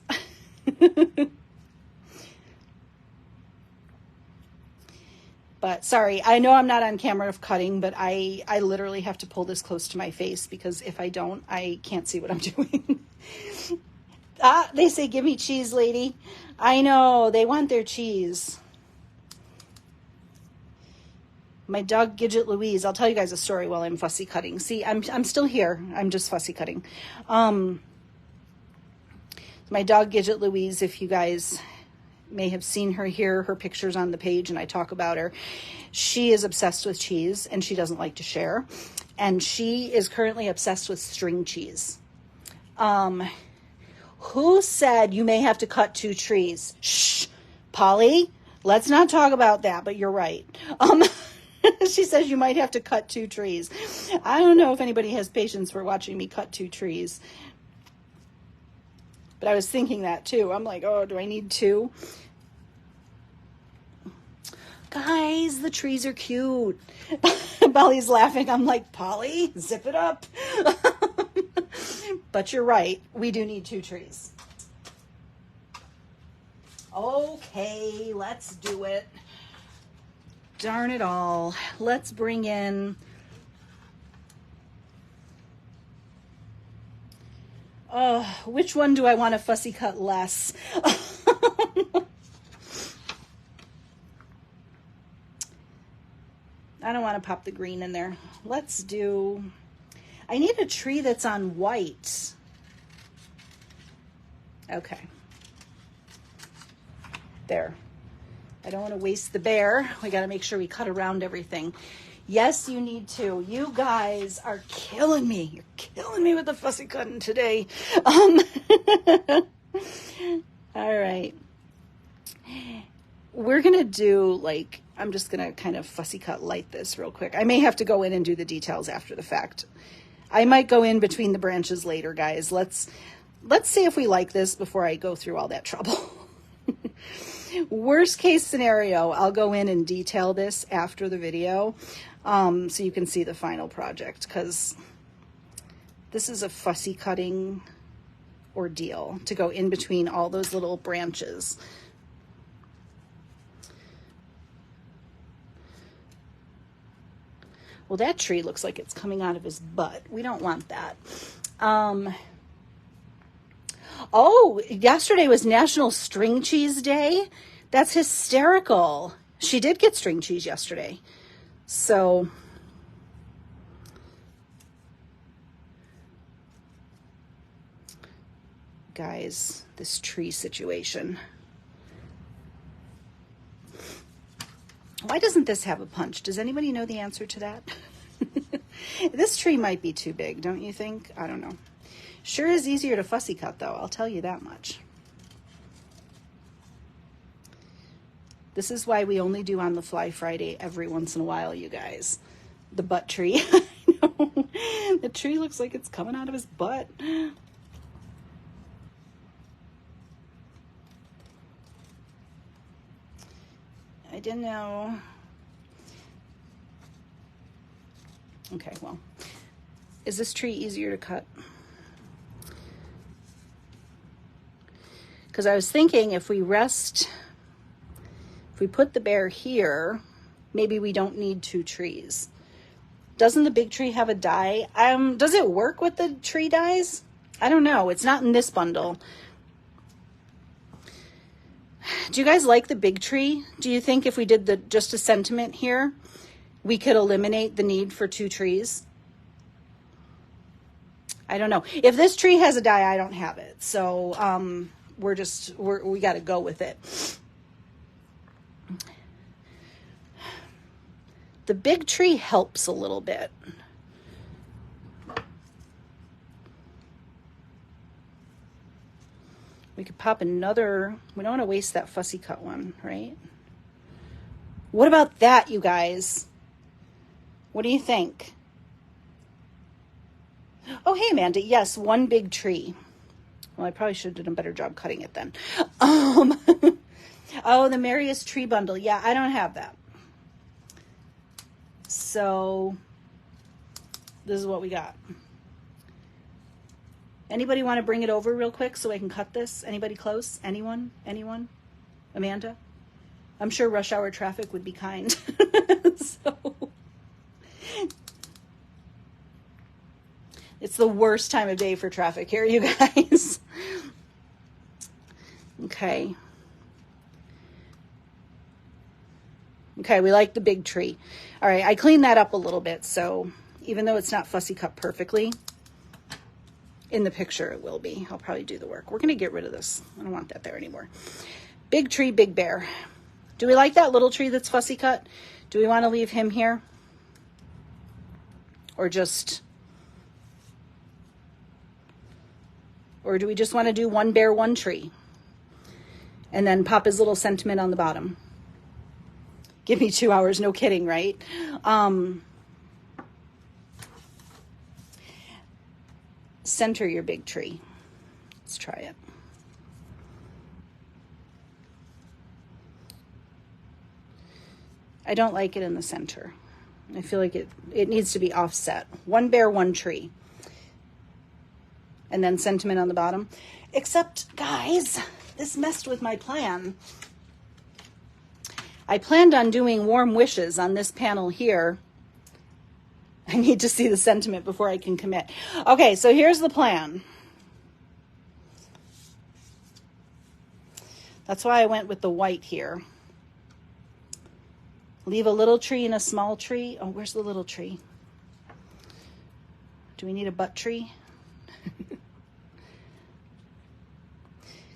But sorry, I know I'm not on camera of cutting, but I literally have to pull this close to my face because if I don't, I can't see what I'm doing. They say, give me cheese, lady. I know, they want their cheese. My dog, Gidget Louise, I'll tell you guys a story while I'm fussy cutting. See, I'm still here. I'm just fussy cutting. My dog, Gidget Louise, if you guys may have seen her here, her pictures on the page, and I talk about her. She is obsessed with cheese, and she doesn't like to share. And she is currently obsessed with string cheese. Who said you may have to cut 2 trees? Shh, Polly, let's not talk about that, but you're right. She says you might have to cut 2 trees. I don't know if anybody has patience for watching me cut 2 trees. But I was thinking that too. I'm like, oh, do I need 2? Guys, the trees are cute. Polly's laughing. I'm like, Polly, zip it up. But you're right. We do need 2 trees. Okay, let's do it. Darn it all. Let's bring in... which one do I want to fussy cut less? I don't want to pop the green in there. Let's do... I need a tree that's on white. Okay. There. I don't want to waste the bear. We got to make sure we cut around everything. Yes, you need to. You guys are killing me. You're killing me with the fussy cutting today. All right. We're going to do like, I'm just going to kind of fussy cut light this real quick. I may have to go in and do the details after the fact. I might go in between the branches later, guys. Let's see if we like this before I go through all that trouble. Worst case scenario, I'll go in and detail this after the video so you can see the final project, because this is a fussy cutting ordeal to go in between all those little branches. Well, that tree looks like it's coming out of his butt. We don't want that. Oh, yesterday was National String Cheese Day. That's hysterical. She did get string cheese yesterday. So, guys, this tree situation. Why doesn't this have a punch? Does anybody know the answer to that? This tree might be too big, don't you think? I don't know. Sure is easier to fussy cut, though. I'll tell you that much. This is why we only do On the Fly Friday every once in a while, you guys. The butt tree. I know. The tree looks like it's coming out of his butt. I didn't know. Okay, well, is this tree easier to cut? Because I was thinking if we put the bear here, maybe we don't need 2 trees. Doesn't the big tree have a die? Does it work with the tree dies? I don't know. It's not in this bundle. Do you guys like the big tree? Do you think if we did just a sentiment here, we could eliminate the need for 2 trees? I don't know. If this tree has a die, I don't have it. So we got to go with it. The big tree helps a little bit. We could pop another, we don't want to waste that fussy cut one, right? What about that, you guys? What do you think? Oh, hey, Amanda. Yes, 1 big tree. Well, I probably should have done a better job cutting it then. Oh, the Merriest Tree Bundle. Yeah, I don't have that. So this is what we got. Anybody want to bring it over real quick so I can cut this? Anybody close? Anyone? Anyone? Amanda? I'm sure rush hour traffic would be kind. So it's the worst time of day for traffic here, you guys. Okay. Okay, we like the big tree. All right, I cleaned that up a little bit, so even though it's not fussy cut perfectly, in the picture it will be. I'll probably do the work. We're going to get rid of this. I don't want that there anymore. Big tree, big bear. Do we like that little tree that's fussy cut? Do we want to leave him here? Or do we just want to do 1 bear, 1 tree? And then pop his little sentiment on the bottom. Give me 2 hours, no kidding, right? Center your big tree. Let's try it. I don't like it in the center. I feel like it needs to be offset. 1 bear, 1 tree. And then sentiment on the bottom. Except, guys, this messed with my plan. I planned on doing warm wishes on this panel here. I need to see the sentiment before I can commit. Okay, so here's the plan. That's why I went with the white here. Leave a little tree and a small tree. Oh, where's the little tree? Do we need a butt tree?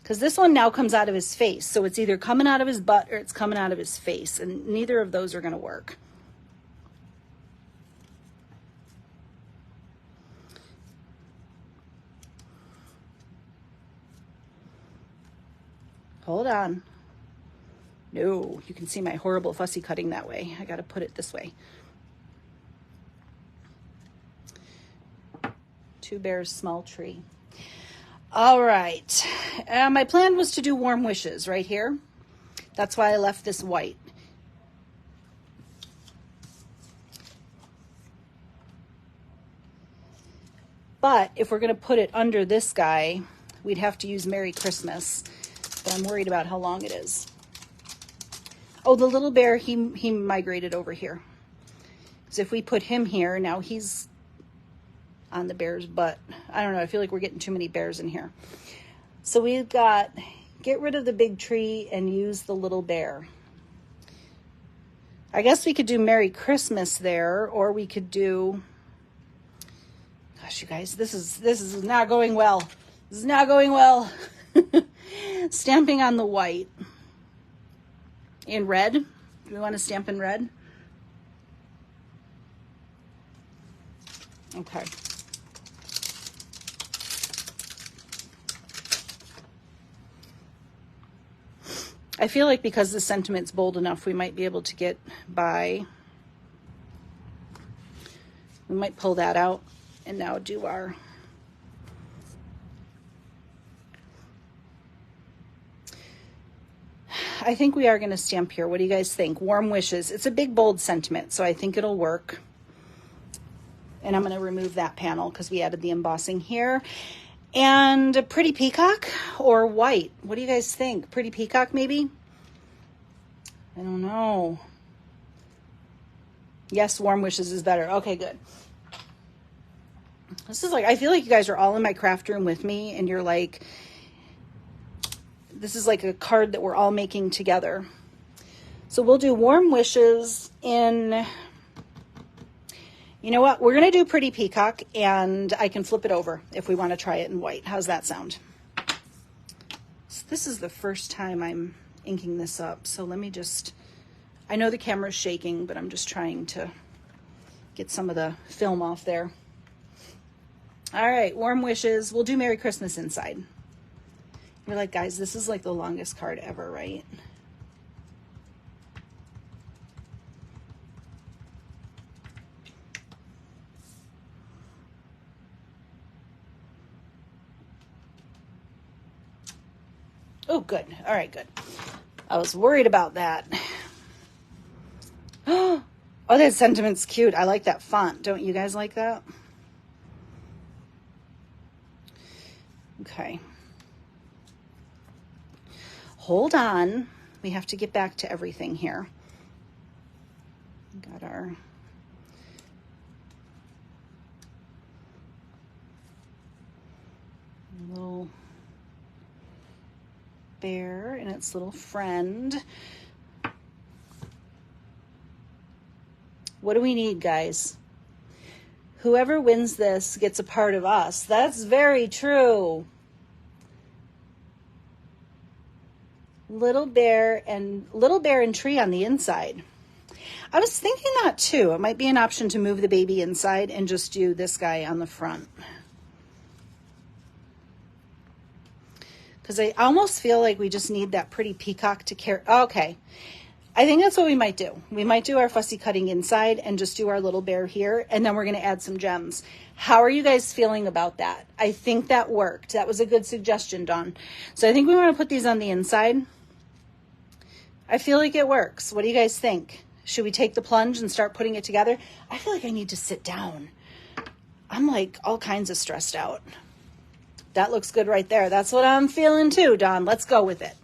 Because this one now comes out of his face. So it's either coming out of his butt or it's coming out of his face. And neither of those are going to work. Hold on. No, you can see my horrible fussy cutting that way. I got to put it this way. 2 bears, small tree. All right. My plan was to do warm wishes right here. That's why I left this white. But if we're going to put it under this guy, we'd have to use Merry Christmas. But I'm worried about how long it is. Oh, the little bear, he migrated over here. Because if we put him here, now he's on the bear's butt. I don't know, I feel like we're getting too many bears in here. So we've got, get rid of the big tree and use the little bear. I guess we could do Merry Christmas there, or we could do, gosh, you guys, this is not going well. This is not going well. Stamping on the white. In red. Do we want to stamp in red? Okay. I feel like because the sentiment's bold enough, we might be able to get by. We might pull that out and now do our I think we are going to stamp here. What do you guys think? Warm wishes. It's a big, bold sentiment, so I think it'll work. And I'm going to remove that panel because we added the embossing here. And a pretty peacock or white? What do you guys think? Pretty peacock maybe? I don't know. Yes, warm wishes is better. Okay, good. This is like, I feel like you guys are all in my craft room with me and you're like, this is like a card that we're all making together. So we'll do warm wishes in, you know what? We're going to do pretty peacock and I can flip it over if we want to try it in white. How's that sound? So this is the first time I'm inking this up. So let me just, I know the camera's shaking, but I'm just trying to get some of the film off there. All right, warm wishes. We'll do Merry Christmas inside. You're like, guys, this is like the longest card ever, right? Oh, good. All right, good. I was worried about that. Oh, that sentiment's cute. I like that font. Don't you guys like that? Okay. Hold on. We have to get back to everything here. Got our little bear and its little friend. What do we need, guys? Whoever wins this gets a part of us. That's very true. Little bear and tree on the inside. I was thinking that too. It might be an option to move the baby inside and just do this guy on the front. Because I almost feel like we just need that pretty peacock to carry. Okay. I think that's what we might do. We might do our fussy cutting inside and just do our little bear here. And then we're going to add some gems. How are you guys feeling about that? I think that worked. That was a good suggestion, Dawn. So I think we want to put these on the inside. I feel like it works. What do you guys think? Should we take the plunge and start putting it together? I feel like I need to sit down. I'm like all kinds of stressed out. That looks good right there. That's what I'm feeling too, Dawn. Let's go with it.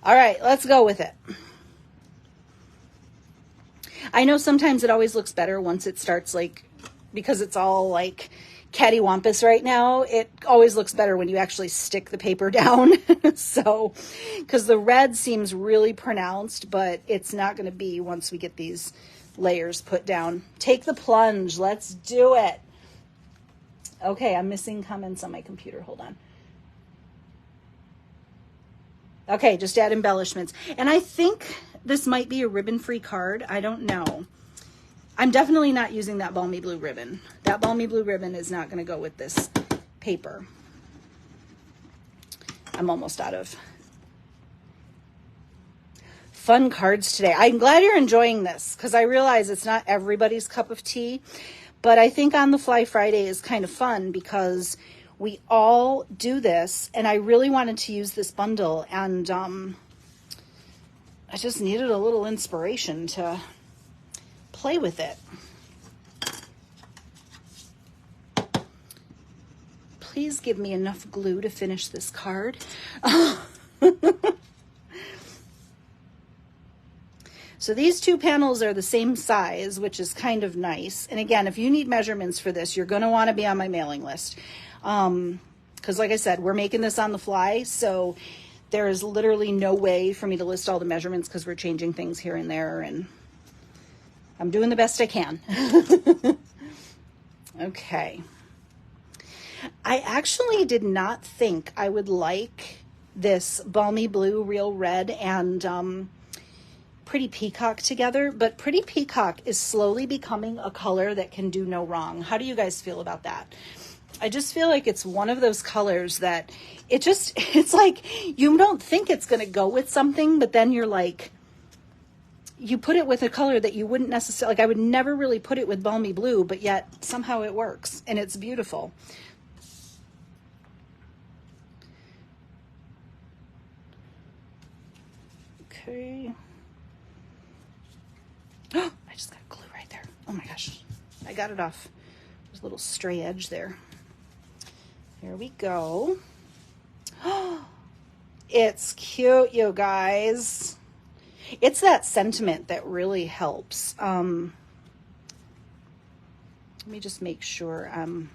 All right, let's go with it. I know sometimes it always looks better once it starts like, because it's all like cattywampus right now, it always looks better when you actually stick the paper down. So, because the red seems really pronounced, but it's not going to be once we get these layers put down. Take the plunge. Let's do it. Okay, I'm missing comments on my computer. Hold on. Okay, just add embellishments. And I think this might be a ribbon-free card. I don't know. I'm definitely not using that balmy blue ribbon. That balmy blue ribbon is not going to go with this paper. I'm almost out of fun cards today. I'm glad you're enjoying this because I realize it's not everybody's cup of tea, but I think On the Fly Friday is kind of fun because we all do this, and I really wanted to use this bundle, and I just needed a little inspiration to play with it. Please give me enough glue to finish this card. So these two panels are the same size, which is kind of nice. And again, if you need measurements for this, you're going to want to be on my mailing list. Because like I said, we're making this on the fly, so there is literally no way for me to list all the measurements because we're changing things here and there, and I'm doing the best I can. Okay. I actually did not think I would like this balmy blue, real red, and pretty peacock together, but pretty peacock is slowly becoming a color that can do no wrong. How do you guys feel about that? I just feel like it's one of those colors that it's like you don't think it's going to go with something, but then you're like, you put it with a color that you wouldn't necessarily, like I would never really put it with balmy blue, but yet somehow it works and it's beautiful. Okay. Oh, I just got glue right there. Oh my gosh. I got it off. There's a little stray edge there. There we go. It's cute, you guys. It's that sentiment that really helps. Let me just make sure I'm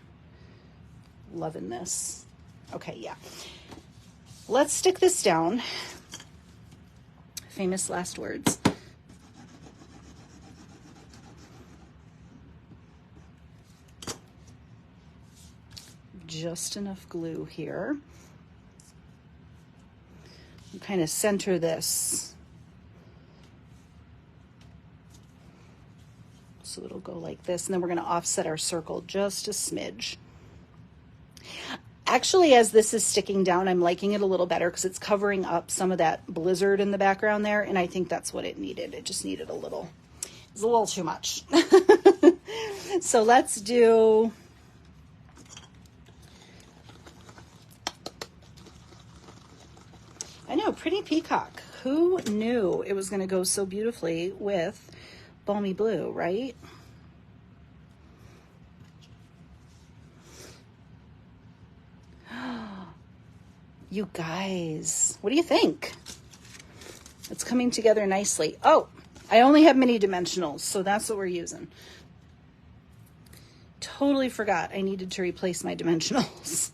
loving this. Okay, yeah. Let's stick this down. Famous last words. Just enough glue here. Kind of center this so it'll go like this, and then we're going to offset our circle just a smidge. Actually, as this is sticking down, I'm liking it a little better because it's covering up some of that blizzard in the background there, and I think that's what it needed. It just needed a little, it's a little too much. So let's do, I know, Pretty Peacock. Who knew it was going to go so beautifully with Balmy Blue, right? You guys, what do you think? It's coming together nicely. Oh, I only have mini dimensionals, so that's what we're using. Totally forgot I needed to replace my dimensionals.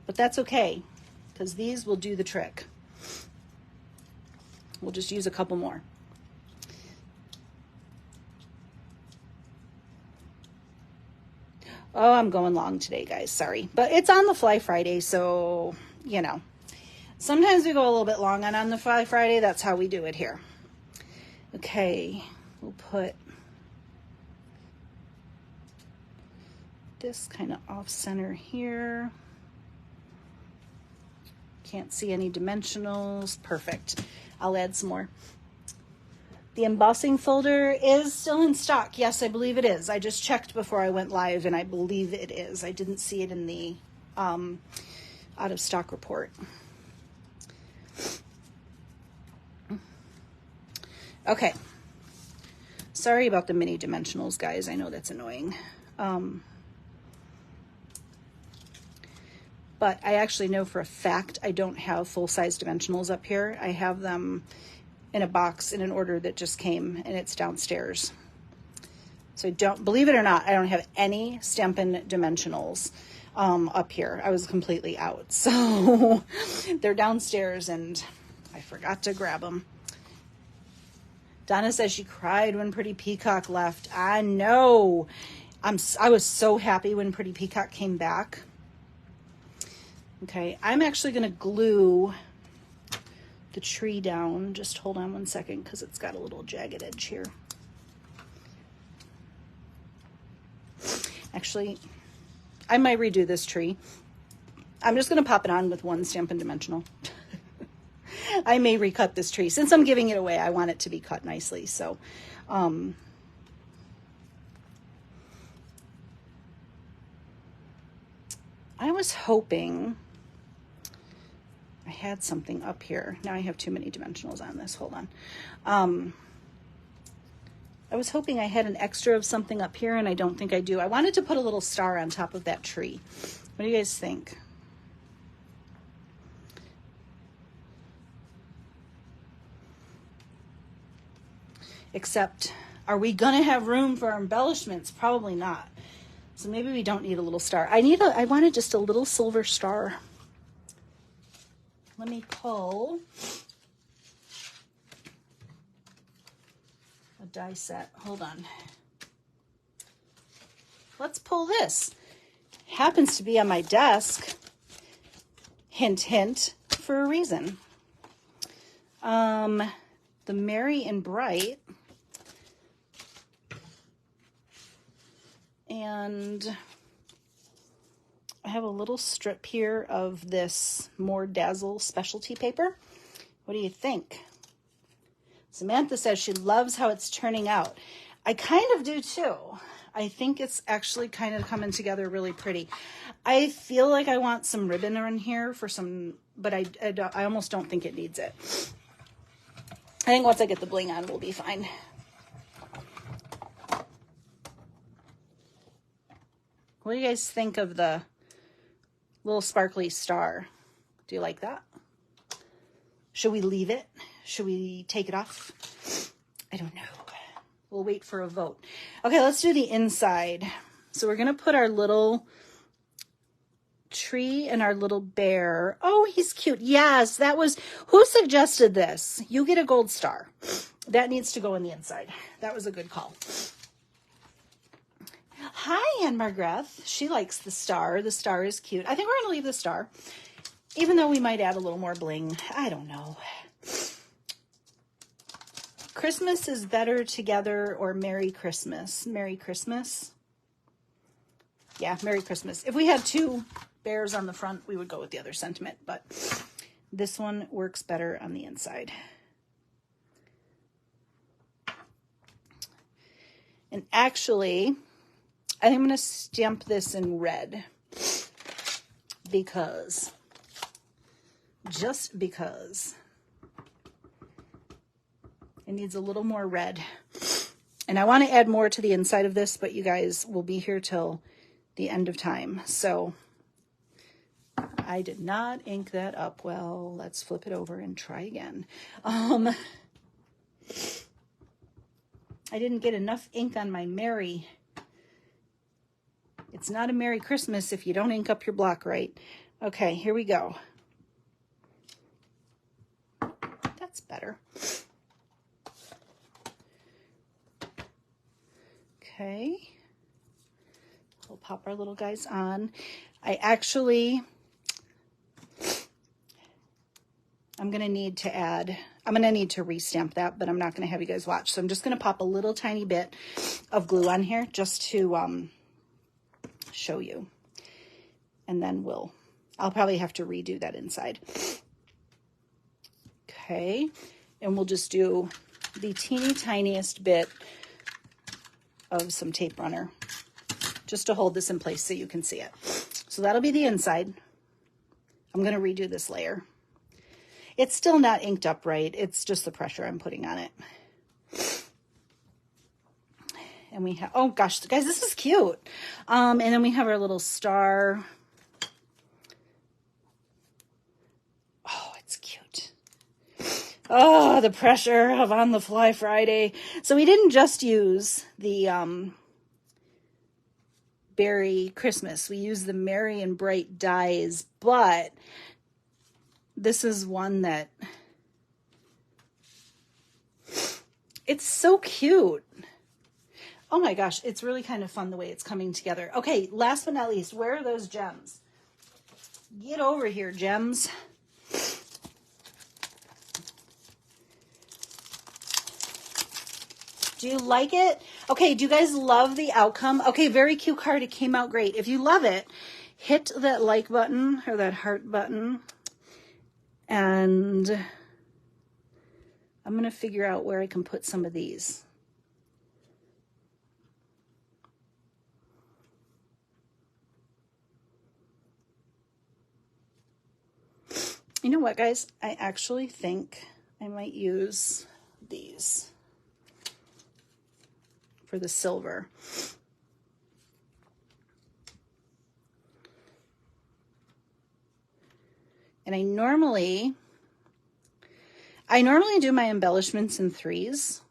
But that's okay, because these will do the trick. We'll just use a couple more. Oh, I'm going long today, guys. Sorry. But it's on the fly Friday, so, you know. Sometimes we go a little bit long on the fly Friday. That's how we do it here. Okay. We'll put this kind of off center here. Can't see any dimensionals. Perfect. I'll add some more. The embossing folder is still in stock. Yes, I believe it is. I just checked before I went live, and I believe it is. I didn't see it in the out of stock report. Okay. Sorry about the mini dimensionals, guys. I know that's annoying. But I actually know for a fact I don't have full-size dimensionals up here. I have them in a box in an order that just came, and it's downstairs. So I don't, believe it or not, I don't have any Stampin' dimensionals up here. I was completely out. So they're downstairs, and I forgot to grab them. Donna says she cried when Pretty Peacock left. I know. I was so happy when Pretty Peacock came back. Okay, I'm actually going to glue the tree down. Just hold on one second because it's got a little jagged edge here. Actually, I might redo this tree. I'm just going to pop it on with one Stampin' Dimensional. I may recut this tree. Since I'm giving it away, I want it to be cut nicely. So, I was hoping I had something up here. Now I have too many dimensionals on this. Hold on. I was hoping I had an extra of something up here, and I don't think I do. I wanted to put a little star on top of that tree. What do you guys think? Except, are we going to have room for embellishments? Probably not. So maybe we don't need a little star. I wanted just a little silver star. Let me pull a die set. Hold on. Let's pull this. Happens to be on my desk. Hint, hint, for a reason. The Merry and Bright. And I have a little strip here of this More Dazzle specialty paper. What do you think? Samantha says she loves how it's turning out. I kind of do too. I think it's actually kind of coming together really pretty. I feel like I want some ribbon in here for some, but I almost don't think it needs it. I think once I get the bling on, we'll be fine. What do you guys think of the Little sparkly star. Do you like that? Should we leave it? Should we take it off? I don't know. We'll wait for a vote. Okay, let's do the inside. So we're going to put our little tree and our little bear. Oh, he's cute. Yes, that was, who suggested this? You get a gold star. That needs to go in the inside. That was a good call. Hi, Anne Margrethe. She likes the star. The star is cute. I think we're going to leave the star, even though we might add a little more bling. I don't know. Christmas is better together, or Merry Christmas. Merry Christmas. Yeah, Merry Christmas. If we had two bears on the front, we would go with the other sentiment, but this one works better on the inside. And actually, I think I'm going to stamp this in red because, just because. It needs a little more red. And I want to add more to the inside of this, but you guys will be here till the end of time. So I did not ink that up well. Let's flip it over and try again. I didn't get enough ink on my Merry. It's not a Merry Christmas if you don't ink up your block right. Okay, here we go. That's better. Okay, we'll pop our little guys on. I'm going to need to restamp that, but I'm not going to have you guys watch. So I'm just going to pop a little tiny bit of glue on here just to show you. And then I'll probably have to redo that inside. Okay, and we'll just do the teeny tiniest bit of some tape runner just to hold this in place so you can see it. So that'll be the inside. I'm going to redo this layer. It's still not inked up right. It's just the pressure I'm putting on it. And we have, oh gosh, guys, this is cute. And then we have our little star. Oh, it's cute. Oh, the pressure of On the Fly Friday. So we didn't just use the Beary Christmas. We used the Merry and Bright dies, but this is one that, it's so cute. Oh my gosh, it's really kind of fun the way it's coming together. Okay, last but not least, where are those gems? Get over here, gems. Do you like it? Okay, do you guys love the outcome? Okay, very cute card. It came out great. If you love it, hit that like button or that heart button. And I'm going to figure out where I can put some of these. You know what, guys? I actually think I might use these for the silver. And I normally do my embellishments in threes,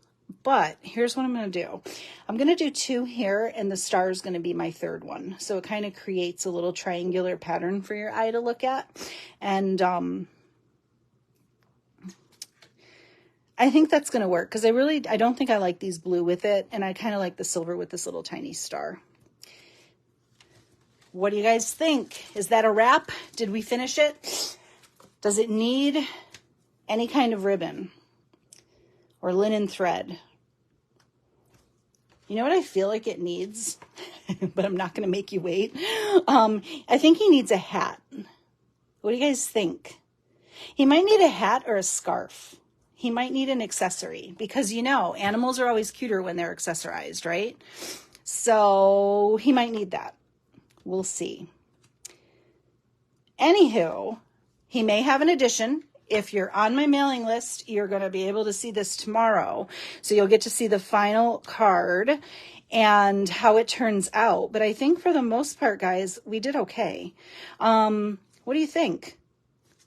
but here's what I'm going to do. I'm going to do two here, and the star is going to be my third one. So it kind of creates a little triangular pattern for your eye to look at. And I think that's going to work because I don't think I like these blue with it, and I kind of like the silver with this little tiny star. What do you guys think? Is that a wrap? Did we finish it? Does it need any kind of ribbon or linen thread? You know what I feel like it needs? But I'm not going to make you wait. I think he needs a hat. What do you guys think? He might need a hat or a scarf. He might need an accessory because, you know, animals are always cuter when they're accessorized, right? So he might need that. We'll see. Anywho, he may have an addition. If you're on my mailing list, you're going to be able to see this tomorrow. So you'll get to see the final card. and how it turns out. But I think for the most part, guys, we did okay. What do you think?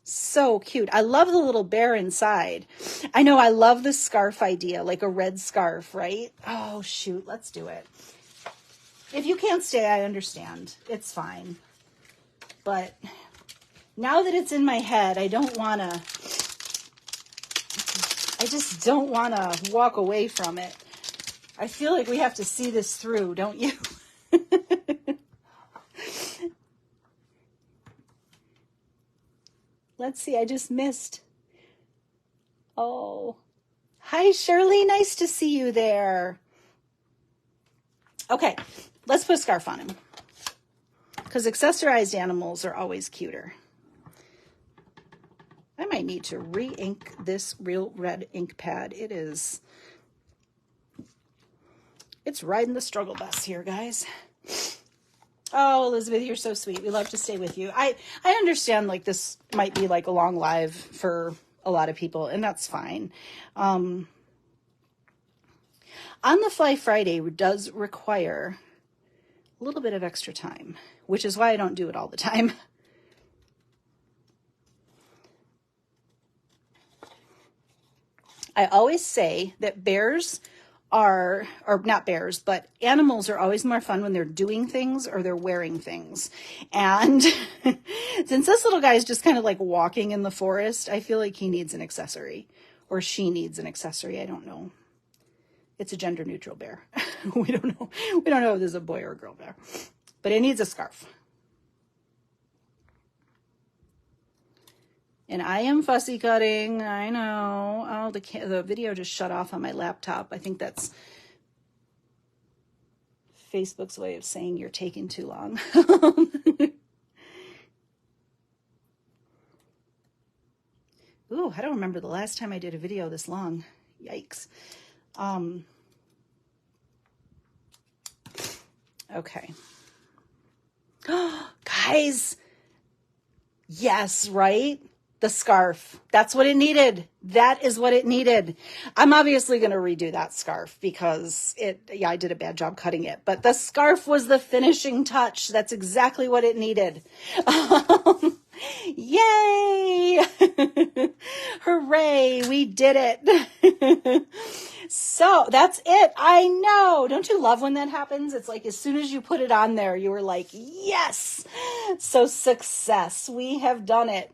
So cute. I love the little bear inside. I know, I love the scarf idea, like a red scarf, right? Oh, shoot. Let's do it. If you can't stay, I understand. It's fine. But now that it's in my head, I just don't want to walk away from it. I feel like we have to see this through, don't you? Let's see, I just missed. Oh, hi, Shirley. Nice to see you there. Okay, let's put a scarf on him, because accessorized animals are always cuter. I might need to re-ink this real red ink pad. It's riding the struggle bus here, guys. Oh, Elizabeth, you're so sweet. We love to stay with you. I understand, like, this might be like a long live for a lot of people, and that's fine. On the Fly Friday does require a little bit of extra time, which is why I don't do it all the time. I always say that bears are, or not bears, but animals are always more fun when they're doing things or they're wearing things. And since this little guy is just kind of like walking in the forest, I feel like he needs an accessory, or she needs an accessory. I don't know. It's a gender neutral bear. We don't know. We don't know if there's a boy or a girl bear, but it needs a scarf. And I am fussy cutting. I know. Oh, the video just shut off on my laptop. I think that's Facebook's way of saying you're taking too long. Ooh, I don't remember the last time I did a video this long. Yikes. Okay. Guys. Yes, right? The scarf. That's what it needed. That is what it needed. I'm obviously going to redo that scarf because I did a bad job cutting it, but the scarf was the finishing touch. That's exactly what it needed. Yay! Hooray, we did it. So that's it. I know. Don't you love when that happens? It's like as soon as you put it on there, you were like, yes. So success. We have done it.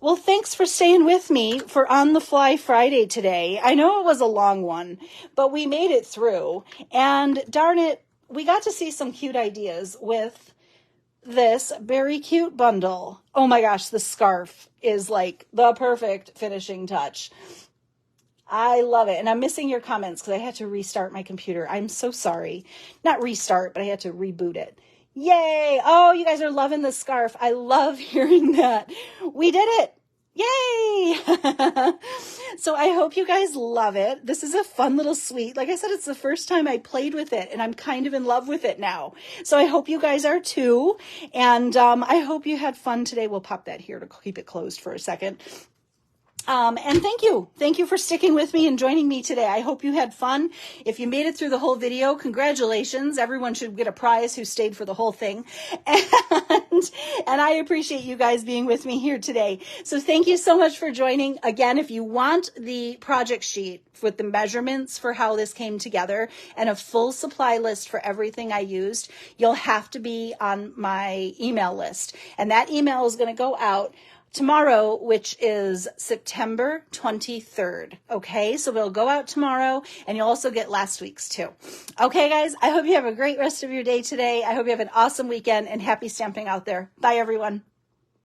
Well, thanks for staying with me for On the Fly Friday today. I know it was a long one, but we made it through. And darn it, we got to see some cute ideas with this very cute bundle. Oh my gosh, the scarf is like the perfect finishing touch. I love it. And I'm missing your comments because I had to restart my computer. I'm so sorry. Not restart, but I had to reboot it. Yay. Oh, you guys are loving the scarf. I love hearing that. We did it. Yay. So I hope you guys love it. This is a fun little sweet. Like I said, it's the first time I played with it and I'm kind of in love with it now. So I hope you guys are too. And I hope you had fun today. We'll pop that here to keep it closed for a second. And thank you. Thank you for sticking with me and joining me today. I hope you had fun. If you made it through the whole video, congratulations. Everyone should get a prize who stayed for the whole thing. And I appreciate you guys being with me here today. So thank you so much for joining. Again, if you want the project sheet with the measurements for how this came together and a full supply list for everything I used, you'll have to be on my email list. And that email is going to go out tomorrow, which is September 23rd. Okay, so it'll go out tomorrow and you'll also get last week's too. Okay, guys, I hope you have a great rest of your day today. I hope you have an awesome weekend and happy stamping out there. Bye, everyone.